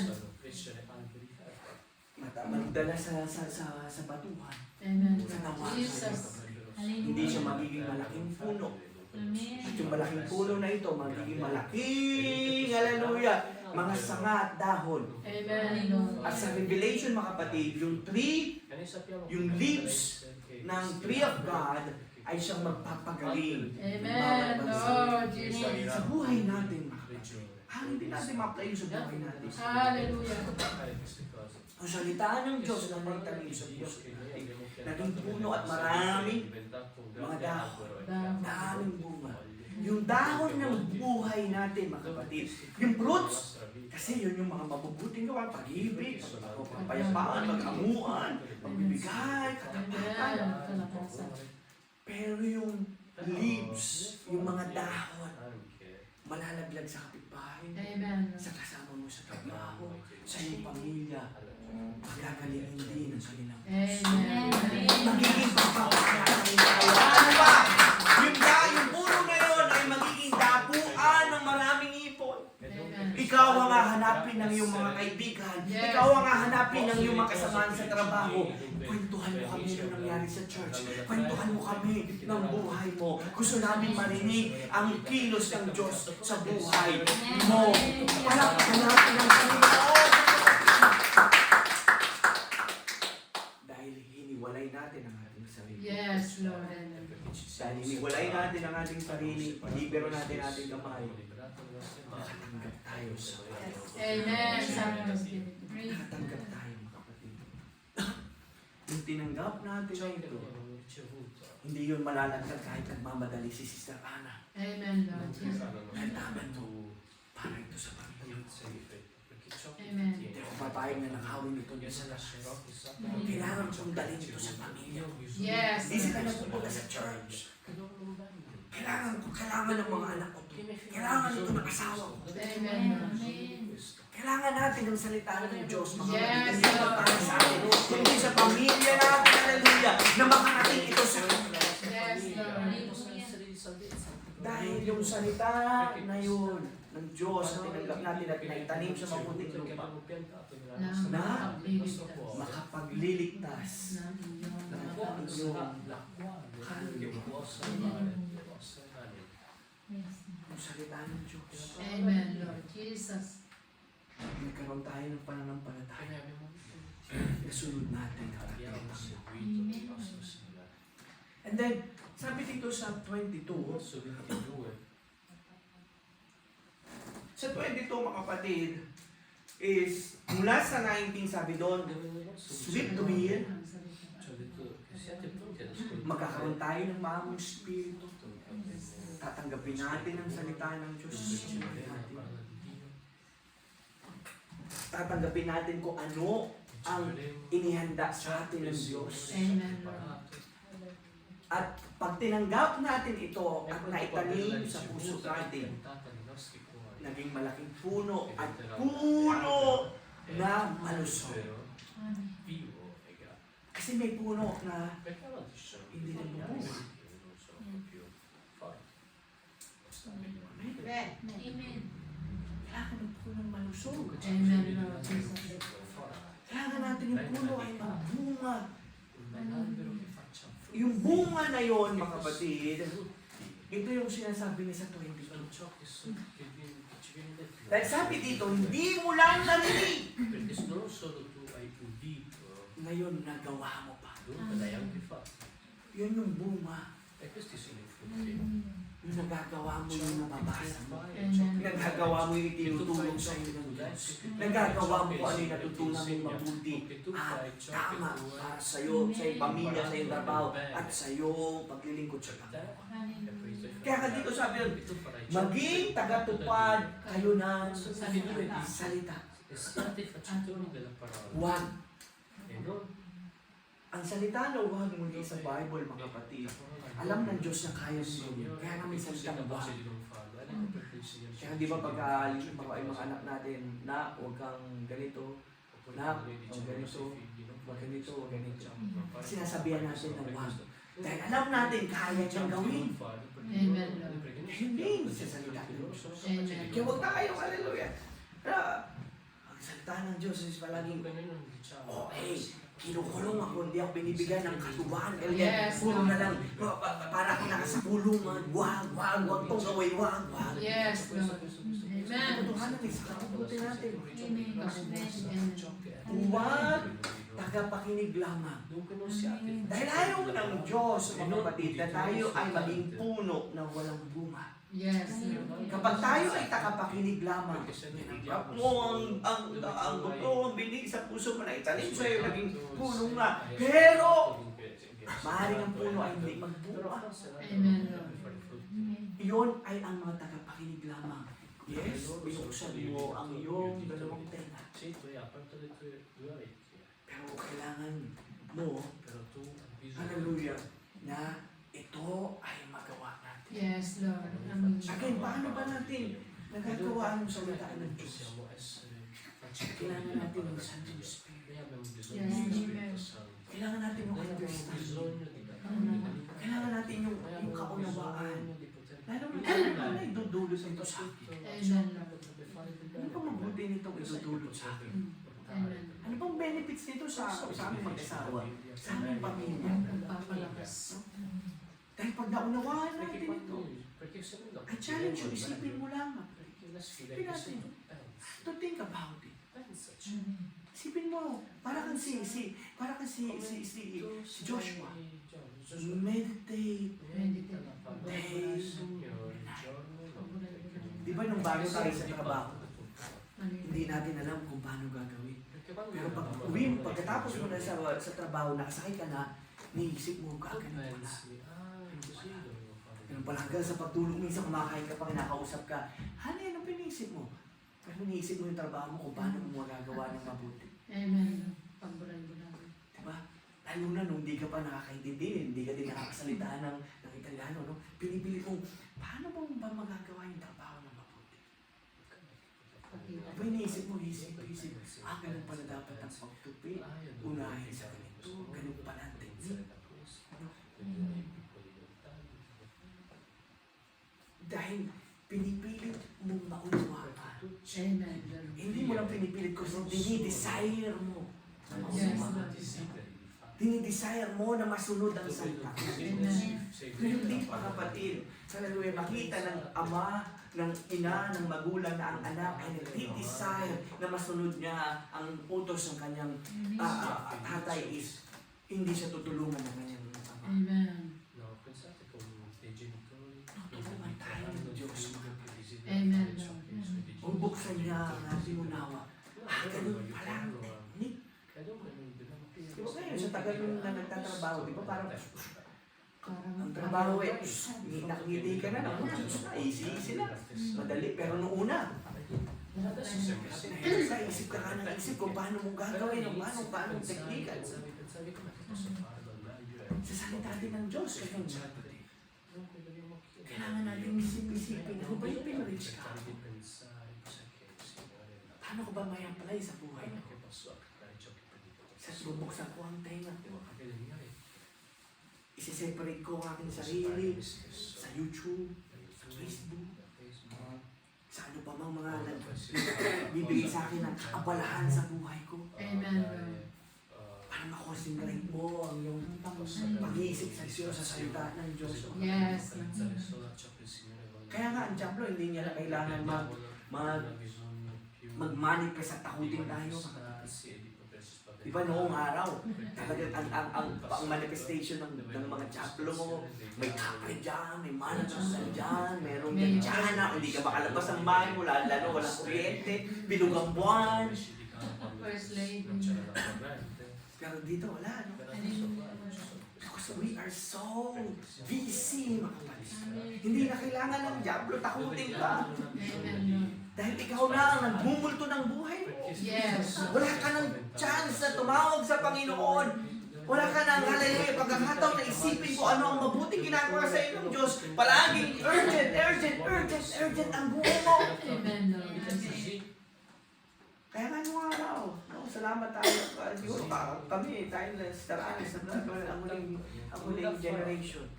Magdala sa batuhan. Amen. Sa tawa. Jesus. Hindi siya magiging malaking puno. Amen. At yung malaking puno na ito, magiging malaking, hallelujah, mga sanga at dahon. Amen, Lord. At sa Revelation, mga kapatid, yung tree, yung leaves ng tree of God ay siyang magpapagaling. Amen, Lord Jesus. Sa buhay natin, mga kapatid. Hindi natin ma-apply yun sa buhay natin. Hallelujah. Ang salita ng Diyos na may tanim sa puso natin, naging puno at maraming mga dahon, daming bunga. Yung dahon ng buhay natin, mga kapatid, yung fruits, kasi yun yung mga mabubuting gawa, pag-ibig, pagpapayapaan, pag-amuan, pagbibigay, katapatan. Amen. Kalakasan. Pero yung leaves, yung mga dahon, malalaglag sa kapitbahay, Amen. sa kasama mo sa trabaho, sa iyong pamilya, pagkagalingin din ang kanilang. Amen. Magiging pagpapakain tayo. Ano ba? Yung puno na yun ay magiging dapuan ng maraming ipon. Amen. Ikaw ang hahanapin ng iyong mga kaibigan. Yes. Ikaw ang hahanapin ng iyong mga kasamahan sa trabaho. Kwentuhan mo kami ng nangyari sa church. Kwentuhan mo kami ng buhay mo. Gusto namin marinig ang kilos ng Diyos sa buhay mo. Palakpakan natin ang Panginoon. Dahil hiniwalay natin ang ating sarili. Yes, Lord. Dahil hiniwalay natin ang ating sarili, libero natin ating kamay. Nakatanggap tayo sa Panginoon. Amen. Sabi ng Spirit. Nakatanggap tayo, mga kapatid. Yung tinanggap natin na ito, hindi yun malalaglag kahit nagmamadali si Sister Ana. Amen, Lord Jesus. Nagtaman mo para ito sa Panginoon. Amen. Hindi ako papayag na nakawin ito niya sa lakas. Kailangan kong dalhin ito sa pamilya. Yes. Hindi sila nagpupunta sa church. Kailangan ng mga anak ko. Kailangan ito ng asawa ko. Amen, Lord. Kailangan natin ang salita ng Diyos. Yes, Hindi Lord. para sa atin. Hindi sa pamilya natin, hallelujah, na makarating ito sa kanila. Yes, Lord. Dahil yung salita na yun ng Diyos na tinanggap natin at naitanim sa mabuting lupa Na makapagliligtas ng inyong yung salita ng Diyos. Amen, Lord Jesus. Nagkaroon tayo ng pananampalataya. Nasunod natin ang ating Panginoon. And then, sabi dito sa 22, sa 22 mga kapatid, is mula sa 19 sabi doon, sweep to heal, magkakaroon tayo ng maamong spirito. Tatanggapin natin ang salita ng Diyos. Tatanggapin natin kung ano ang inihanda sa atin ng Diyos. Amen, Lord. At pag tinanggap natin ito at naitanim sa puso natin, naging malaking puno at puno na malusog. Kasi may puno na hindi nagbubunga. Amen. Kailangan ng punong malusog. Amen, Lord Jesus. Kailangan natin yung puno ay magbunga. Yung bunga na yon, mga kapatid, ito yung sinasabi niya sa 22. Dahil sabi dito, hindi mo lang narinig. Ngayon, nagawa mo pa. Yun yung bunga. Yung nagagawa mo yung nababasa mo. Nagagawa mo yung itinutulong sa iyo ng Diyos. Nagagawa mo kung ano yung natutunan mong mabuti at tama para sa iyo, sa iyong pamilya, sa iyong trabaho, at sa iyong paglilingkod sa Panginoon. Kaya nga dito sabi yun, maging tagatupad kayo ng salita. One. Ang salita na huwag muli sa Bible, mga kapatid, alam ng Diyos na kaya mo yun. Kaya nga may salitang huwag. Kaya di ba pagka yung mga anak natin, na huwag kang ganito, na huwag ganito, huwag ganito, huwag ganito. Sinasabihan natin ng huwag. Dahil alam natin, kaya niyang gawin. Amen, Lord. Hindi sa salita ng Diyos. Amen. Kaya huwag tayo, hallelujah. Pero, ang salita ng Diyos is palaging okay. kinukulong ako, hindi ako binibigyan ng katuwaan. Kaya Yes, puro na Lord. lang, para ako nakasapulungan. Wag tong gawin, wag. Yes, Lord. Amen. Katotohanan eh, sa kabuti natin. Amen. Amen. Huwag tagapakinig lamang. Dahil ayaw ng Diyos, mga kapatid, na tayo ay maging puno ng walang bunga. Yes, Lord. Kapag tayo ay takapakinig lamang, ang buto, ang binig sa puso mo na itanim sa'yo, naging puno nga. Pero, maaaring ang puno ay hindi magbunga. Amen, Lord. Iyon ay ang mga tagapakinig lamang. Yes, binuksan mo ang iyong dalawang tenga. Pero kailangan mo, hallelujah, na ito ay magawa natin. Yes, Lord. Amen. Again, paano ba natin nagagawa ng salita ng Diyos? Kailangan natin ng Santo Espiritu. Yes, amen. Kailangan natin yung understanding. Kailangan natin yung kaunawaan. Lalo na idudulot ito sa akin. Amen, Lord. Ano pa mabuti nitong idudulot sa akin? Amen. Ano pang benefits nito sa aming mag-asawa? Sa aming pamilya? Pagpapalakas. Dahil pag naunawaan natin ito, I challenge you, isipin mo lang. Isipin natin. To think about it. Isipin mo, para kang si Joshua. Meditate. Di ba nung bago tayo sa trabaho, hindi natin alam kung paano gagawin. Pero pagkatapos mo na sa trabaho, nakasakay ka na, niisip mo, gagawin pala. Ganun pala, hanggang sa pagtulog, minsan kumakain ka pa, kinakausap ka, honey, anong pinisip mo? Pero niisip mo yung trabaho mo kung paano mo magagawa ng mabuti. Amen. Pagbulan-bulan. Diba? Lalo na nung hindi ka pa nakakaintindi, hindi ka din nakakasalita ng Italiano, no? Pinipili kong, paano mo ba magagawa yung trabaho ng mabuti? Diba iniisip mo, isip. Ganun pala dapat ang pagtupi. Unahin sa ganito. Ganun pala ang technique. Dahil pinipilit mong maunawaan. Amen. Lord. Hindi mo lang pinipilit ko, dinidesire mo. Yes, Lord. Dinidesire mo na masunod ang salita. Amen. Pero hindi pa kapatid. Hallelujah, makita ng ama, ng ina, ng magulang na ang anak ay nagdi-desire na masunod niya ang utos ng kanyang tatay is hindi siya tutulungan ng kanyang ama. Amen. Tutulungan tayo ng Diyos. Amen, Lord. Kung buksan niya ang ating unawa, ganun pala ang technique. Di ba kayo, sa tagal nung na nagtatrabaho, di ba parang ang trabaho nakangiti ka na, easy na, madali, pero noong una, sa isip ka ng isip kung paano mong gagawin, paano teknika. Sa salita din ng Diyos, kailangan natin isipin, ano ba yung pinreach ka? Paano ko ba may apply sa buhay ko? Sa bubuksan ko ang tenga. Isi-separate ko ang aking sarili sa YouTube, sa Facebook, sa ano pa mang mga bibigay sa akin ng abalahan sa buhay ko. Amen, Lord. Para makonsentrate mo ang iyong pag-iisip sa Diyos, sa salita ng Diyos. Yes. Kaya nga ang Diablo, hindi niya na kailangan mag-manifest at takutin tayo. Di ba noong araw, ang manifestation ng mga Diablo mo, may kapre dyan, may mananasan dyan, merong dyan na, hindi ka makalabas ng bahay mo, lalo walang kuryente, bilog ang buwan. First lady. Pero dito wala, no? Because we are so busy, mga kapatid. Hindi na kailangan ng Diablo, takutin ka. Amen, Lord. Dahil ikaw na ang nagbumulto ng buhay mo. Yes. Wala ka ng chance na tumawag sa Panginoon. Wala ka ng hallelujah, pagkakataon na isipin ko ano ang mabuting ginagawa sa iyo ng Diyos. Palaging urgent ang buhay mo. Amen, Lord. Kaya nga nung araw, no, salamat tayo. Siguro kami, tayo na staranis na ang huling generation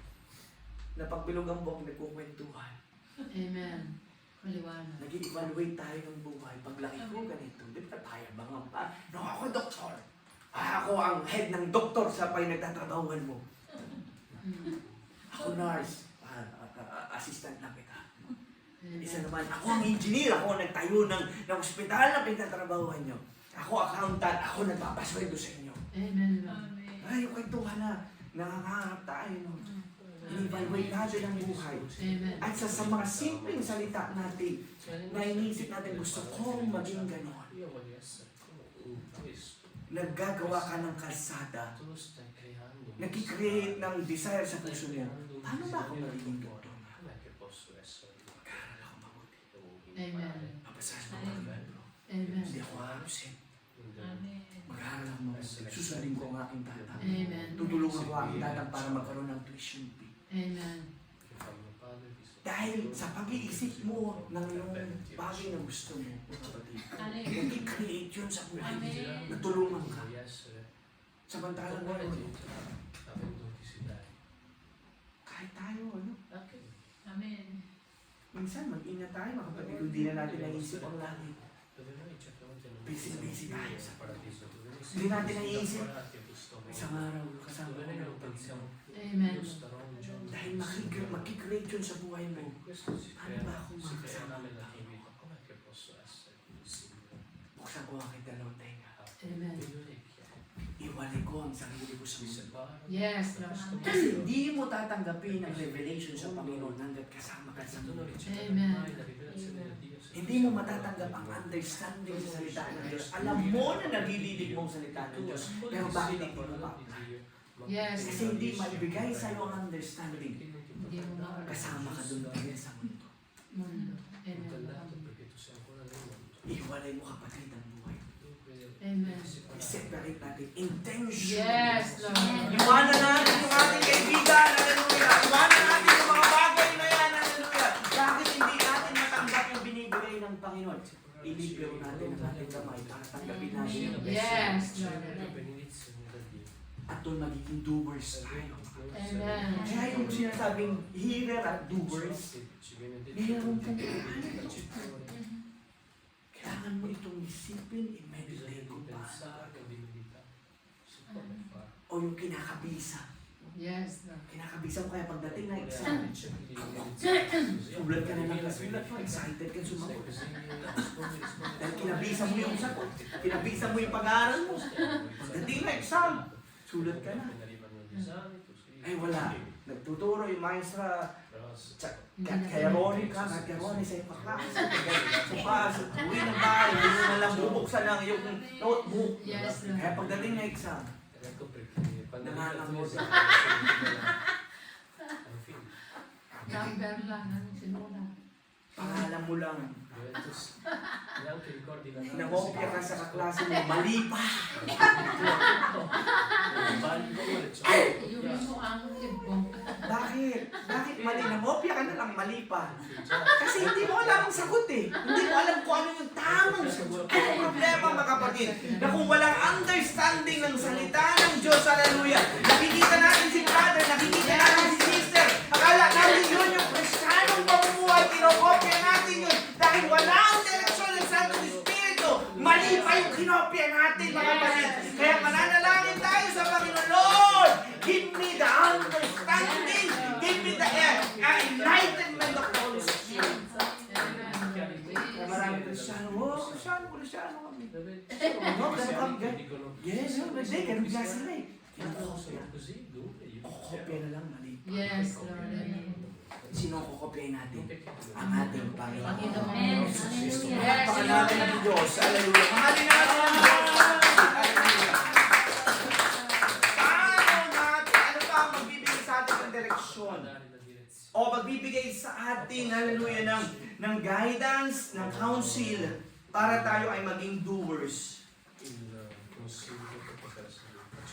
na pagbilog ang buhok, nagkukwentuhan. Amen. Maliwanag. Nag-evaluate tayo ng buhay. Paglaki ko ganito, di ba tayo bang pa? No, ako doktor. Ako ang head ng doktor sa pinagtatrabahuan mo. Mm. Ako nurse. Assistant lang kita. Isa naman, ako ang engineer. Ako ang nagtayo ng ospital na pinagtatrabahuan nyo. Ako accountant. Ako nagpapasweldo sa inyo. Amen, Lord. Ay, yung kwentuhan na nangangarap tayo. No? In-evaluate natin ang buhay. Amen. At sa mga simpleng salita natin, na iniisip natin, gusto kong maging ganon. Naggagawa ka ng kalsada. Nag-create ng desire sa puso mo. Paano ba ako magiging doktor? Mag-aaral ako mabuti. Amen. Papasahan mo ang libro. Amen. Hindi ako absent. Mag-aaral ako mabuti. Susundin ko ang aking tatang. Amen. Tutulungan ko ang aking tatang para magkaroon ng tuition fee. Amen. Dahil sa pag-iisip mo ng yung bagay na gusto mo, kapatid, nag-create yun sa buhay. Natulungan ka. Samantalang ngayon, kahit tayo, ano? Amen. Minsan, mag-ingat tayo, mga kapatid, kung di na natin naisip ang langit. Busy tayo sa paradiso. Hindi natin naisip. Isang araw, kasama ko ng Panginoon. Amen. Dahil makikreate yun sa buhay mo. Paano ba akong makasama ng Panginoon? Buksan ko ang aking dalawang tenga. Amen. Iwalay ko ang sarili ko sa mundo. Yes, Lord. Kasi hindi mo tatanggapin ang revelation sa Panginoon hanggat kasama ka sa mundo. Amen. Hindi mo matatanggap ang understanding sa salita ng Diyos. Alam mo na nagdididig mong salita ng Diyos. Pero bakit hindi mo ma-apply? Yes. Kasi hindi maibigay sa iyo ang understanding. Hindi mo makakasama Kasama ka doon kaya sa mundo. mundo. Amen. Iwalay mo kapatid ang buhay. Amen. I-separate natin intention. Yes, Lord. Iwanan natin yung ating kaibigan. Hallelujah. Iwanan natin yung mga bagay na yan. Hallelujah. Bakit hindi natin matanggap yung binibigay ng Panginoon? Ilibero natin ang ating kamay para tanggapin natin yung best. Yes, Lord. At doon magiging doers tayo. Amen. Kaya yung sinasabing hearer at doers, meron kang ano ito. Kailangan mo itong isipin, i-meditate kung paano. O yung kinakabisa. Yes, Lord. Kinakabisa mo kaya pagdating na exam. Sulat ka na lang kasulat mo, excited ka sumagot. Dahil kinabisa mo yung sagot. Kinabisa mo yung pag-aaral mo. Pagdating na exam, sulat ka na. Ay wala. Nagtuturo yung maestra. Kaya Ronnie ka, nagka-Ronnie sa iyong kaklase. Sa pas, uwi ng bahay, hindi mo na lang bubuksan ang iyong notebook. Yes, Lord. Kaya pagdating na exam, nangangamot ka. Number lang ang sinuna. Pangalan mo lang. Nangopya ka sa kaklase mo, mali pa. Yung mo ang libong. Bakit? Bakit mali? Nangopya ka na lang, mali pa. Kasi hindi mo alam ang sagot eh. Hindi mo alam kung ano yung tamang sagot. Ang problema mga kapatid, na kung walang understanding ng salita ng Diyos, hallelujah, nakikita natin si brother, nakikita natin si sister, akala natin yun yung Kristiyanong pamumuhay, kinokopya natin yun, dahil wala ang direksyon ng Santo Espiritu, mali pa yung kinopya natin mga kapatid. Kaya mananalangin tayo sa Panginoon, Lord, give me the understanding, give me the enlightenment of the Holy Spirit. Kaya maraming Kristiyano, Kristiyano kami. No, ganun kami. Yes, hindi, ganun nga sila eh. Kinokopya. Kokopya na lang, mali. Yes, Lord. Amen. Sino kokopyahin natin? Ang ating Panginoon. Panginoon. Kristo. Yes, Paka Lord. natin ang Diyos. Hallelujah. Mahalin natin ang Diyos. Hallelujah. Paano natin, ano ba ang magbibigay sa atin ng direksyon? O magbibigay sa atin, hallelujah, ng guidance, ng counsel, para tayo ay maging doers.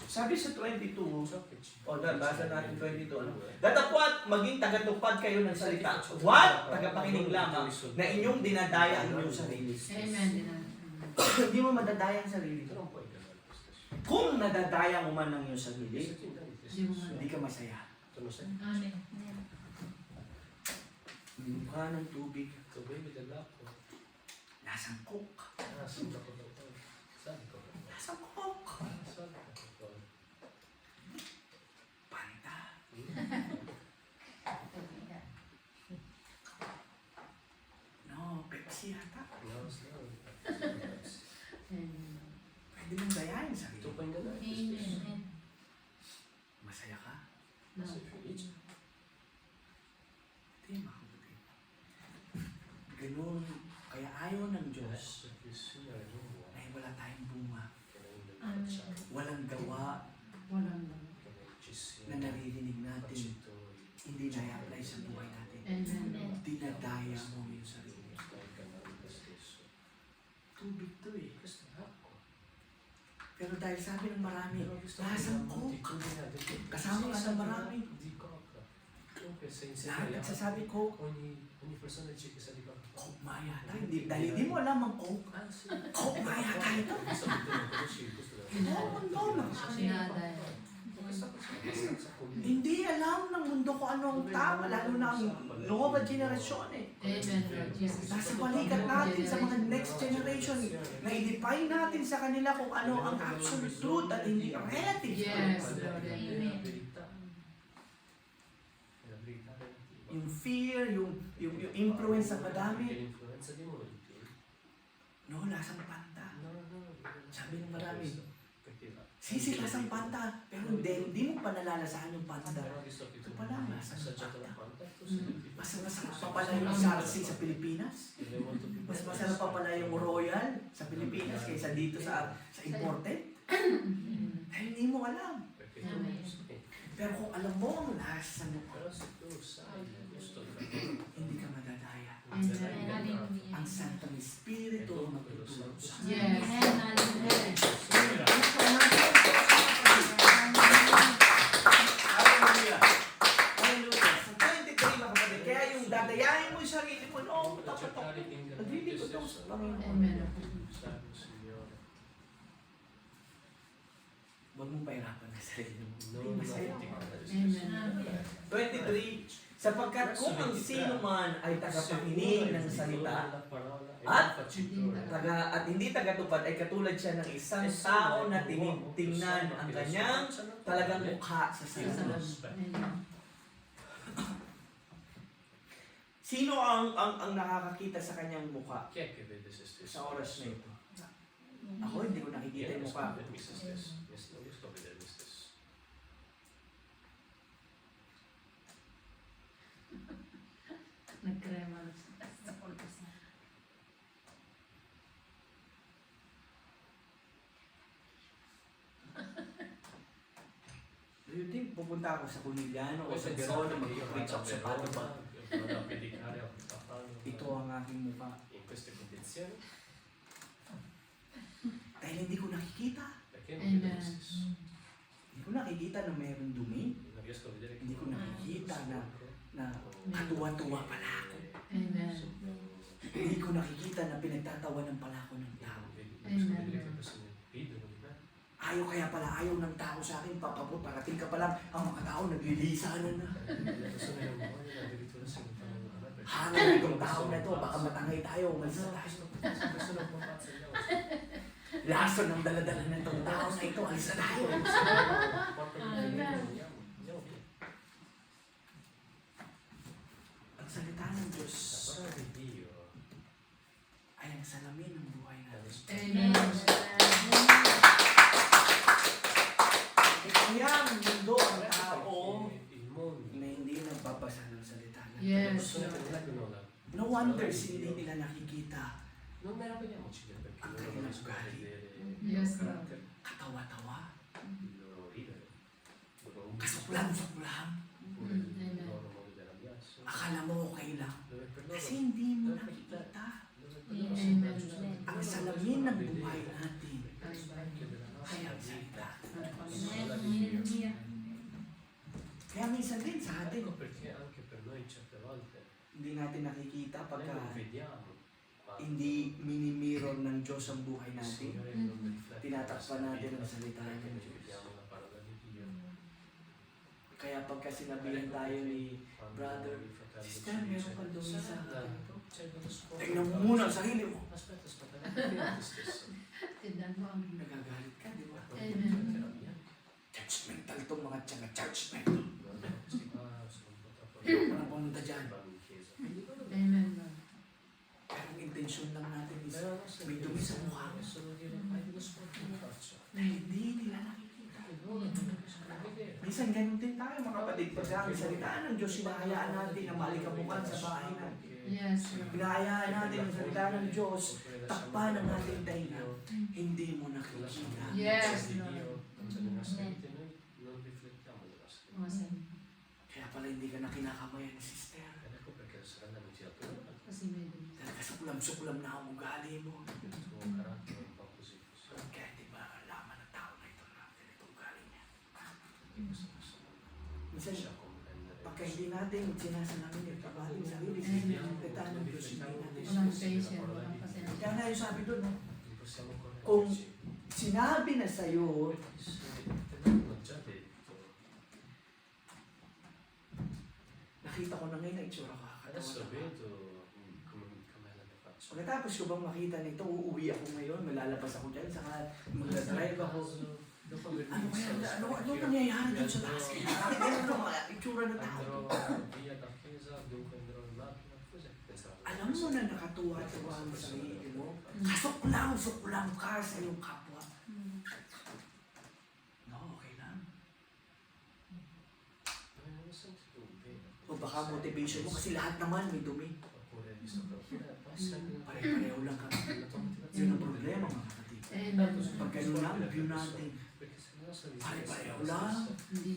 Sabi sa 22, basa natin 22, ano? Datapwat, maging tagatupad kayo ng salita. What? Tagapakinig lamang na inyong dinadaya ang inyong sarili. Amen. Hindi mo madadaya ang sarili. Kung nadadaya mo man ang iyong sarili, hindi ka masaya. Amen. Mukha ng tubig, lasang coke. Sabi ko. Lasang Coke. Sabi ko. Panta. No, Pepsi yata. Pwede mong gayahin sa Ito sarili. pa yung gano'n. Amen. Masaya ka. No. Hindi, makabuti. Ganun. Kaya ayaw ng Diyos na wala tayong bunga. Walang gawa Walang lang. na naririnig natin. Hindi na-apply sa buhay natin. Amen. Dinadaya mo yung sarili. Tubig to eh. Pero dahil sabi ng marami, lasang Coke. Kasama ka ng marami. Lahat nagsasabi Coke. Coke Maya tayo. Dahil hindi mo alam ang Coke. Coke Maya tayo ito. Ito ang mundo na. Sinaday. Hindi alam ng mundo kung anong tama. Lalo na ang Nova generation eh. Amen, Lord Jesus. Nasa balikat natin sa mga next generation na i-define natin sa kanila kung ano ang absolute truth at hindi ang relative. Yes, Lord. Amen. Yung fear, yung influence sa madami. No, lasang panta. Sabi ng marami, sisi lasang panta. Pero hindi mo pa nalalasahan yung panta. Ito pala, lasang panta. Mas masarap pa pala yung sarsi sa Pilipinas. Mas masarap pa pala yung royal sa Pilipinas kaysa dito sa imported. Dahil hindi mo alam. Pero kung alam mo ang lasa ng hindi ka madadaya. Hallelujah. Ang Santong Espiritu ang magtutulog sa atin. Yes. Hallelujah. Hallelujah. Sa 23 mga kapatid, kaya yung dadayain mo yung sarili mo, no, dapat ako. Naglilingkod ako sa Panginoon. Amen. Huwag mong pahirapan ang sarili mo. Hindi No, masaya. Amen. 23, sapagkat kung ang sino man ay tagapakinig ng salita at hindi tagatupad ay katulad siya ng isang tao na tinitingnan ang kanyang talagang mukha sa salamin. Amen. Sino ang nakakakita sa kanyang mukha sa oras na ito? Ako hindi ko nakikita yung mukha ko. Nagkrema. Do you think pupunta ako sa Cuniliano o sa Verona mag-preach ako sa Padua? Ito ang aking mukha. Dahil hindi ko nakikita. Amen. Hindi ko nakikita na mayroong dumi. Hindi ko nakikita na katuwa-tuwa pala ako. Amen. Hindi ko nakikita na pinagtatawanan pala ako ng tao. Ayaw ng tao sa akin, papapo, parating ka pa lang, ang mga tao naglilisanan na. Hangal itong tao na ito, baka matangay tayo, umalis na tayo. Laso ng daladala na itong tao na ito, alis na tayo. Ang salita ng Diyos ay ang salamin ng buhay natin. Amen. Kaya ang mundo, ang tao, na hindi nagbabasa ng salita ng Yes, Diyos. Lord. No wonder hindi nila nakikita Non meravigliamoci perché Ang loro kanilang riescono a ugali. vedere Yes, il Lord. katawa-tawa, il loro ridere, il loro kasuplan-suplan. oppure il loro modo di arrabbiarsi. Akala mo okay lang. Dove per Kasi loro, hindi mo nakikita dove per loro Amen. sembra giusto ang salamin ng buhay natin. lo specchio della Ay, nostra ang vita. salita. Sola di Dio. Hallelujah. Kaya minsan din sa atin, Ecco perché anche per noi certe volte hindi natin nakikita noi pagka non vediamo quando hindi minimirror ng Diyos ang buhay il natin. Signore non riflette la Tinatakpan nostra natin vita, ang salita perché ng noi Diyos. vediamo la parola di Dio. Kaya pagka sinabihan tayo ni Quando brother, il fratello sister, ci meron dice, kang dumi sa "Sarà ganito." c'è dello scopo. Tingnan mo muna ang sarili mo. Aspetta, aspetta, guarda te stesso. Tindan mo ang Nagagalit ka, di ba? Amen. Judgmental tong mga tiyaga, judgmental. Walang pumunta dyan. Amen, Lord. Pero ang intensyon lang natin is may dumi sa mukha mo. Na hindi nila nakikita. Minsan ganun din tayo mga kapatid. Pag ang salitaan ng Diyos, hinahayaan natin na malikabukan sa bahay natin. Yes, Lord. Hinahayaan natin ang salita ng Diyos, takpan ang ating tainga. Hindi mo nakikita. Yes, Lord. Awesome. Kaya pala hindi ka na kinakamayan, sister. Kasi may dumi. Dahil kasuklam-suklam na ang ugali mo. Kaya di ba alaman ng tao na ito na ganito ugali niya. Minsan, pagka hindi natin sinasalamin yung kabaling sarili, sinasalitan ng Diyos, hindi natin Walang patient, walang pasensya. Kaya nga yung sabi doon, no? Kung sinabi na sa'yo, nakita ko na ngayon na itsura ka. Adesso Katawa vedo come la mia faccia. Pagkatapos ko bang makita nito, uuwi ako ngayon, malalabas ako dyan, saka mag-drive ako. Dopo aver Ano kaya, visto ano nangyayari dyan sa taas? Kaya ano mga itsura ng tao? andrò via da chiesa, dunque andrò in macchina, cos'è che pensavo? Alam mo na nakatuwa-tuwa ang sarili mo. Kasuklang ka sa iyong kapwa. No, okay lang. Non sentito bene. O baka motivation mo kasi lahat naman may dumi. Oppure visto che può essere che Pare-pareho lang kami. la tua motivazione Yun ang problema mga kapatid. Amen. Pag ganun lang, view natin. perché se no sta Pare-pareho lang. Hindi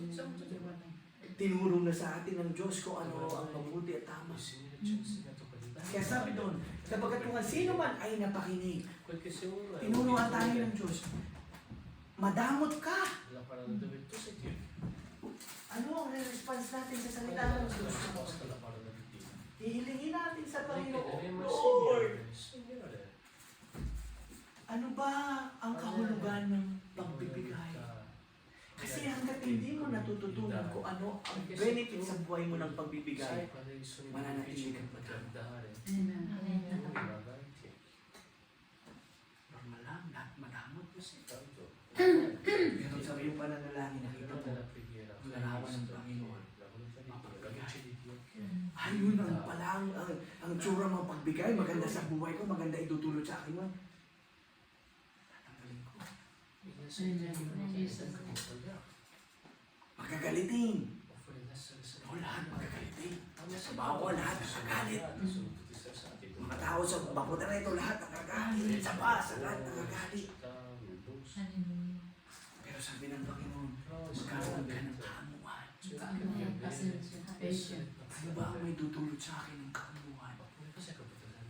nagwawala. Tinuro na sa atin ng Diyos kung ano ang mabuti at tama. il Signore ci ha insegnato qualità. Kaya sabi doon, kapag kung sino man ay napakinig, Quel che se uno è tinuruan tayo ng Diyos, madamot ka. la parola dove tu sei Dio, Ano ang response natin sa salita ng Diyos? risposta alla parola di Dio. Ihilingin natin sa Noi Panginoon, chiederemo al Lord, Signore, ano ba ang kahulugan ng pagbibigay? Kasi hanggat hindi mo natututunan kung ano ang benefit sa buhay mo ng pagbibigay, sai quali sono i mananatili benefici ka che pa poter dare, Amen. noi avanti, normal lang, lahat madamot. così tanto. Pero sa iyong pananalangin, nakita Non mo, nella preghiera, ang larawan ng Panginoon. la volontà di Dio, la luce di Dio che ayun ang pala ang tsura mo pagbigay, maganda sa buhay ko, maganda itutulot sa akin mo. Tatanggalin ko. mi insegna di non Jesus. sbagliare, Magkagalitin. oppure l'essere O lahat magkagalitin. Ma Sa bawa, lahat nakagalit. sono tutti stressati. Mga tao sa bakuna na ito, lahat nakagalit. Sa basa, lahat nakagalit. Pero sabi ng Panginoon, magkaroon ka ng kamuhan. Kaano, pasensya, patient. Ano ba ang may tutulot sa akin ng kamuhan?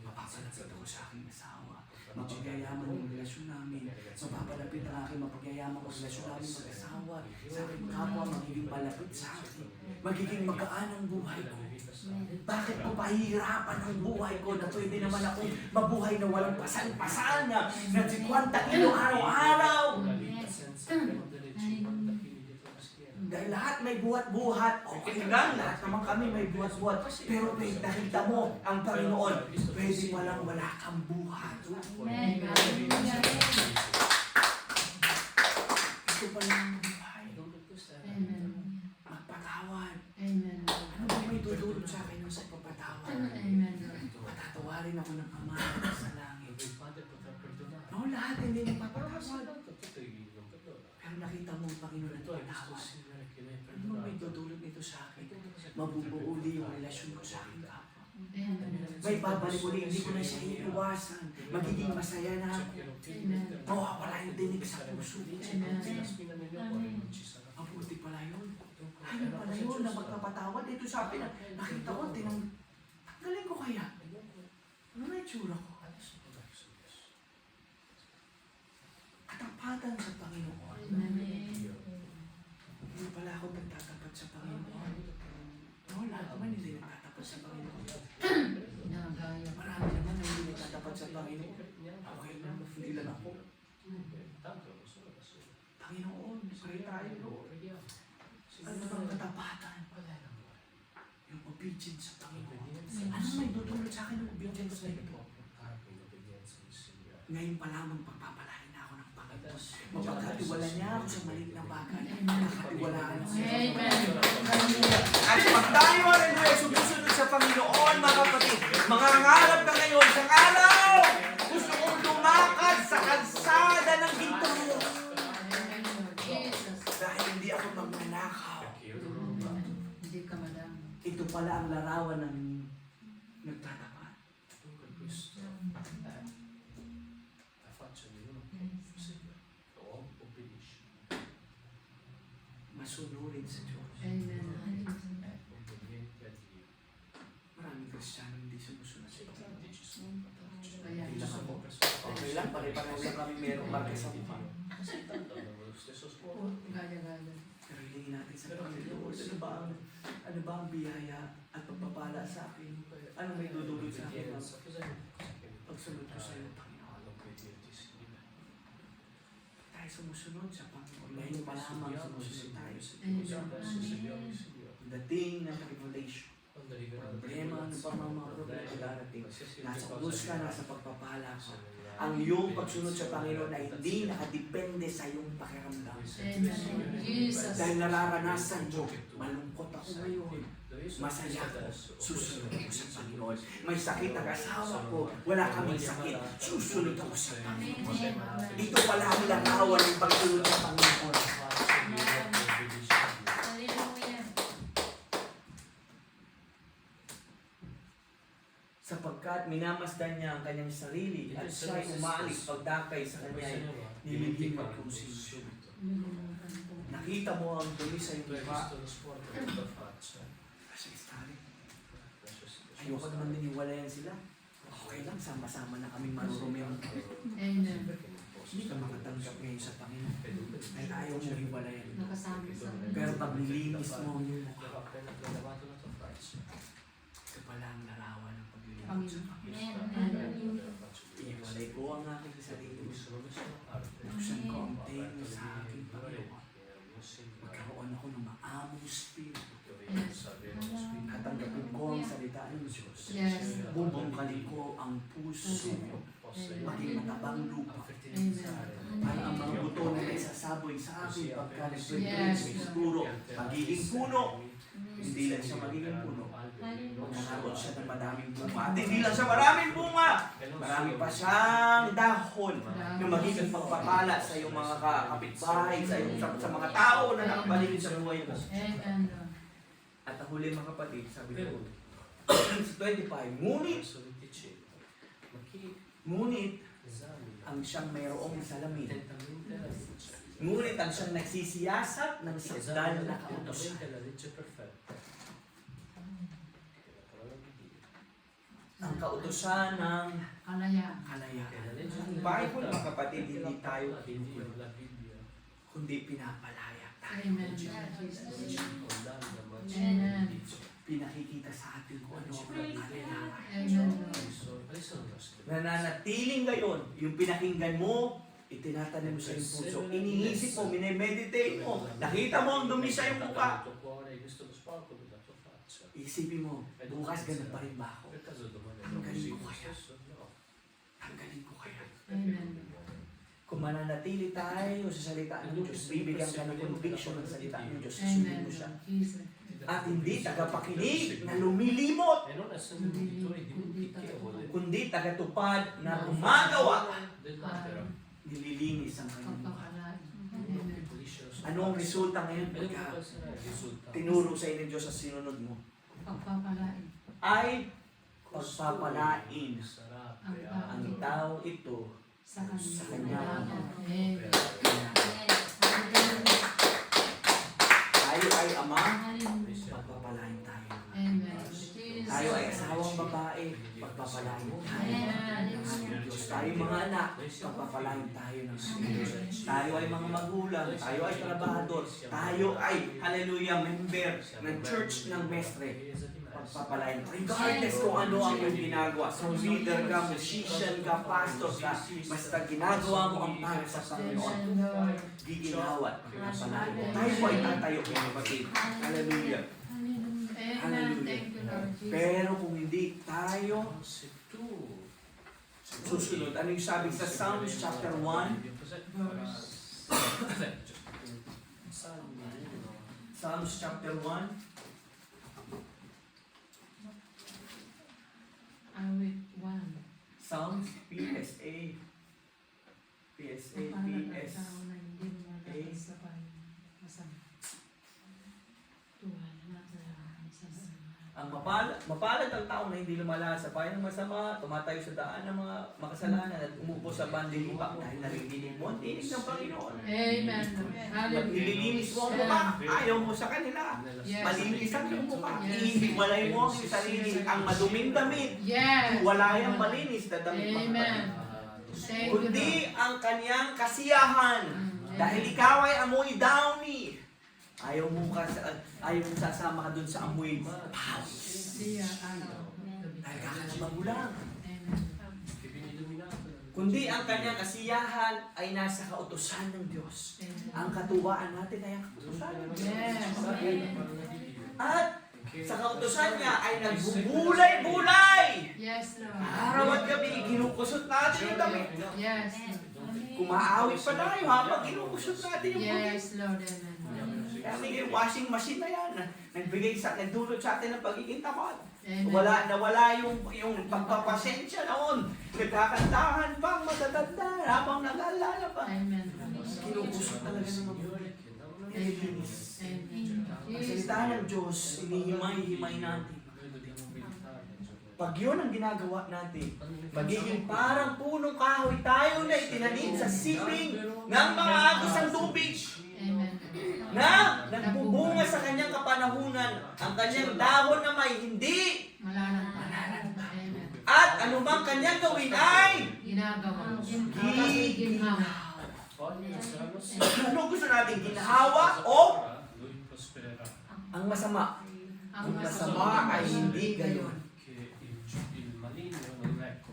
Mapapalapit ako sa aking asawa. Mapagyayaman ang relasyon namin. Mapapalapit ang aking mapagyayaman ang relasyon namin mag-asawa. Sa aking kapwa, magiging malapit sa akin. Magiging magaan ang buhay ko. Bakit ko pahihirapan ang buhay ko na pwede naman ako mabuhay na walang pasan-pasan na 50 kilo araw-araw? Dahil lahat may buhat-buhat. Okay lang, lahat naman kami may buhat-buhat. Pero may nakita mo ang Panginoon, pwede walang wala kang buhat. Amen. Hallelujah. Ito pa lang ang buhay. Amen. Magpatawad. Amen. Ano ba may tutulot sa akin ng sa pagpatawad? Amen, Lord. Matatawarin ako ng Ama sa langit. Il Padre potrà perdonare. No, lahat hindi mo papatawad. Tanto tutto non perdona. Pero nakita mo ang Panginoon E na tu hai visto il patawad. Signore che mi ha Ano ba may perdonato. tutulot nito sa akin? E tu cosa Mabubuo uli yung relasyon ko sa aking kapwa. Amen. May babalik uli, hindi ko na siya iiwasan. Magiging masaya na ako. Mawawala yung dinig sa puso. Mabuti pala yun. Ayun pala yun na magpapatawad. Ito sabi na, nakita ko, tanggalin ko kaya. Ano na itsura ko? Katapatan sa Panginoon. Amen. Hindi pala ako nagtatapat sa Panginoon. No, lahat naman hindi nagtatapat sa Panginoon. Nagaya. Marami naman na hindi nagtatapat sa Panginoon. Okay lang, hindi lang ako. Panginoon, pray tayo, Lord. Ano bang katapatan? Yung obedience sa Panginoon. Ano may tutulot sa akin ng obedience sa ito? Ngayon pa lamang pagpapala pinagkatiwala niya ako sa maliit na bagay. Amen. Nakatiwalaan ako. Amen. Hallelujah. At pag tayo ay sumusunod sa Panginoon, mga kapatid, mangangarap ka ngayon sa araw. Gusto kong lumakad sa kalsada ng ginto mo. Amen, Lord Jesus. Dahil hindi ako magnanakaw. Amen. Hindi ka madama. Ito pala ang larawan ng nagtatapat. Masunurin sa Diyos. Amen. Maraming Kristiyano hindi sumusunod sa Diyos. Kaya Hindi lang ako. Okay lang, pare-pareho lang kami merong marka sa mukha. Gaya-gaya. Pero hilingin natin sa Panginoon, ano ba ang biyaya at pagpapala sa akin? Ano may dudulot sa akin ng pagsunod ko sa iyo, Panginoon? Tayo sumusunod sa Panginoon. Ngayon pa lamang sumusunod tayo sa Diyos. Dating ng revelation. Problema, ano pa mga problema darating? Nasa krus ka, nasa pagpapala ka. Ang iyong pagsunod sa Panginoon ay hindi nakadepende sa iyong pakiramdam. Amen. Jesus. Dahil nararanasan mo, malungkot ako ngayon. Masaya ako, susunod ako sa Panginoon. May sakit ang asawa ko, wala kaming sakit, susunod ako sa Panginoon. Dito pala ang larawan ng pagsunod sa Panginoon. Hallelujah. Sapagkat minamasdan niya ang kanyang sarili at siya'y umaalis pagdakay sa kanya. Niliging magkrusis. Nakita mo ang dumi sa iyong mukha. Kasi istari. Ayoko naman niniwalayan sila. Okay lang, sama-sama na kaming marurumi ang Amen. hindi ka makatanggap ngayon sa Panginoon. Dahil ayaw mo hiwalayan. Nakasama sa Pero pag nilinis mo ang iyong mukha, ito pala ang larawan ng paglilingkod sa Panginoon. Iwalay ko ang aking sarili. Buksan ko ang tenga sa aking Panginoon. Magkaroon ako ng maamong spirito. Katanggapin ko ang salita ng Diyos. Yes. Bubungkalin ko ang puso. Maging matabang lupa. Amen. Para ang mga buto na nagsasaboy sa akin pagka Yes. nagpipuro, magiging puno. Hindi lang siya magiging puno. Magkakaroon siya ng madaming bunga. At hindi lang siya maraming bunga. Marami pa siyang dahon na magiging pagpapala sa iyong mga kapitbahay, sa mga tao na nakapaligid sa buhay mo. Amen. At ang huli mga kapatid, sabi ko, sa 25, ngunit ang siyang mayroong salamin. Ngunit ang siyang nagsisiyasat ng sakdal na kautosan. Ang kautosan ng Kalayaan. kalayaan. Ang Bible, mga kapatid, hindi tayo kundi pinapalaya tayo. Amen. Jesus. Amen. Pinakikita sa atin kung ano ang kalayaan. Amen. Nananatiling ngayon, yung pinakinggan mo, itinatanim mo sa iyong puso. Iniisip mo, minemeditate mo, nakita mo ang dumi sa iyong mukha. Isipin mo, bukas ganun pa rin ba ako? Tanggalin ko kaya? Tanggalin ko kaya? Amen. Kung mananatili tayo sa salita ng Diyos, bibigyan ka ng conviction ng salita ng Diyos. Amen. Sundin mo siya. Jesus. At hindi tagapakinig na lumilimot, kundi tagatupad na gumagawa. Nililinis ang kanyang mukha. Pagpapalain. Amen. Ano ang resulta ngayon pagka tinuro sa inyo Diyos sa sinunod mo? Pagpapalain. Ay pagpapalain ang tao ito Sa sa kanya. kanya. Amen. Tayo ay ama, Hallelujah. pagpapalain tayo. Amen. Jesus. Tayo ay asawang babae, pagpapalain tayo ng aming Diyos. Tayo mga anak, pagpapalain tayo ng aming Diyos. Tayo ay mga magulang, tayo ay trabahador, tayo ay, hallelujah, member ng church ng Mestre. Pagpapalain. Regardless kung ano ang iyong ginagawa. So leader ka, musician ka, pastor ka, basta ginagawa mo ang para sa Panginoon. Amen, Lord. Giginawat, pagpapalain. Tayo po ay tatayo, mga kapatid. Hallelujah. Amen. Thank you, Lord Jesus. Pero kung hindi tayo susunod, ano yung sabi sa Psalms chapter 1? Verse Psalms chapter 1. Awit 1. Psalms, PSA. PSA, Mapalad ang PS. tao na hindi lumalabas sa masama. Tuwa na sa masama. Ang mapalad ang tao na hindi lumala sa payo ng masama, tumatayo sa daan ng mga makasalanan at umupo sa banding lupa dahil naririnig mo ang tinig ng Panginoon. Amen. Hallelujah. Nililinis mo ang mukha, ayaw mo sa kanila. Yes. Malinis ang iyong mukha. Yes. Ihiwalay mo ang iyong sarili, ang maduming damit. Yes. Wala yung malinis na damit Amen. makapatid. Thank you, Kundi Lord. ang kanyang kasiyahan. Mm. Dahil ikaw ay amoy downy. Ayaw mo sasama ka dun sa amoy pawis. Siya, araw. Dahil kakalaban mo lang. Amen. Kundi ang kanyang kasiyahan ay nasa kautusan ng Diyos. Ang katuwaan natin ay ang kautusan ng Diyos. Yes. At sa kautusan niya ay nagbubulay-bulay. Yes, Lord. Araw at gabi, ginukusot natin yung damit. Yes. Kumaawit pa tayo habang ginukusot natin yung damit. Yes, Lord. Amen. Kaya may washing machine na yan. Nagdulot sa atin ng pagiging tamad. Amen. Nawala yung pagpapasensya noon. Nagkakantahan pa, matatanda, habang nag-aalala pa. Amen. Kinukusot talaga ng mga Nililinis. Amen. Ang salita ng Diyos, hinihimay-himay natin. Pag yun ang ginagawa natin, magiging parang punong kahoy tayo na itinanim sa siping ng mga agos ng tubig Amen. na nagbubunga sa kanyang kapanahunan. Ang kanyang dahon na may hindi. Malalang. Amen. At anumang kanyang gawin ay Ginagawa. Ginawa. Ginagawa. ano gusto natin? Ginahawa o ang masama? Ang Ang masama. masama ay hindi gayon.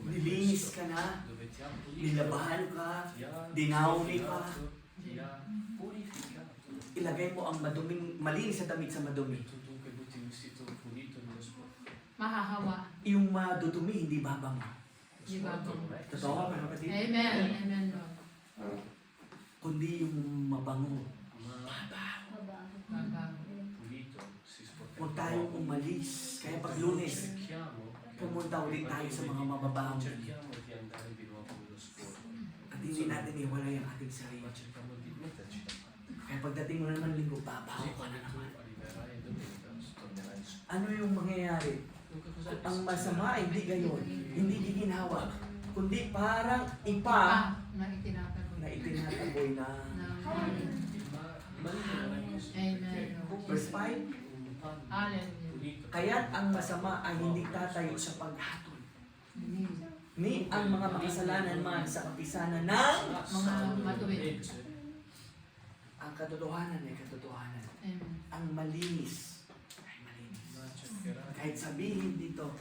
Nilinis ka na, nilabahan ka, dinawli ka, ilagay mo ang maduming, malinis sa damit sa madumi. Mahahawa. Yung madudumi, hindi babango. Ginagawa. Totoo ka, mga kapatid? Amen. Amen, Lord. Kundi yung mabango. Mabago. Huwag tayong umalis. Kaya pag Lunes, pumunta ulit tayo sa mga mababaho. At hindi natin iwalay ang ating sarili. Kaya pagdating mo naman linggo, babaho ka na naman. Ano yung mangyayari? Ang masama ay hindi gayon. Hindi giginhawa. Kundi parang ipa Na itinatago. na itinataboy na. Amen. Verse 5, Hallelujah. kaya't ang masama ay hindi tatayo sa paghatol. Ni ang mga makasalanan man sa kapisanan ng Mga matuwid. ang katotohanan ay katotohanan. Amen. Ang malinis ay malinis. Kahit sabihin dito,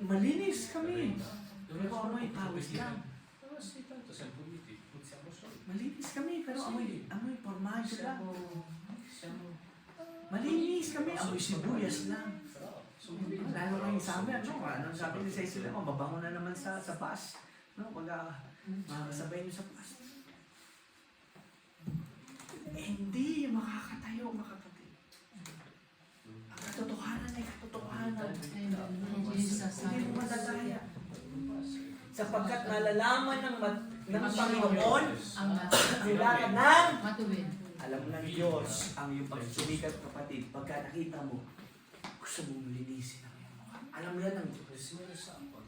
malinis kami. Pero amoy pawis lang. Malinis kami, pero amoy formaggio lang. Malinis kami, amoy sibuyas lang. Lalo kayo sa amin, ano sabi ni Cecil, mababango na naman sa bus. No, pag makakasabay nyo sa bus. Hindi makakatayo, makakatid. Ang katotohanan ay katotohanan. Amen. Jesus. Hindi mo madadaya. Sapagkat nalalaman ng Panginoon Ang ang lakad ng matuwid. alam ng Diyos ang iyong pagsumikat, kapatid. Pagka nakita mo, gusto mong linisin ang iyong mukha. Alam yan ng Diyos.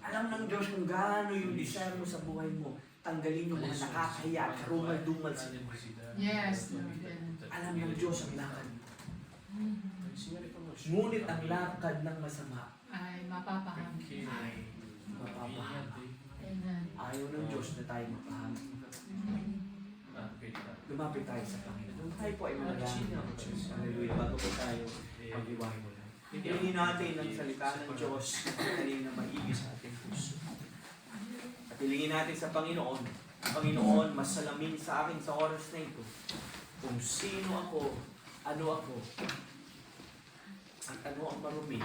Alam ng Diyos kung gaano yung desire mo sa buhay mo. Tanggalin yung mga nakakahiya, karumal-dumal sa buhay. Yes, Lord. Alam ng Diyos ang lakad. Ngunit ang lakad ng masama Ay mapapaham. ay mapapahama. Amen. Ayaw ng Diyos na tayo mapahama. Lumapit tayo sa Panginoon. Tayo po ay manalangin. Hallelujah. Bago po tayo mag-iwahi mo lang. Hilingin natin ang salita ng Diyos na maigi sa ating puso. At hilingin natin sa Panginoon. Panginoon, mas salamin sa akin sa oras na ito. Kung sino ako, ano ako, at ano ang marumi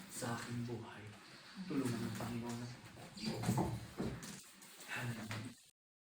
sa aking buhay. Tulungan ng Panginoon.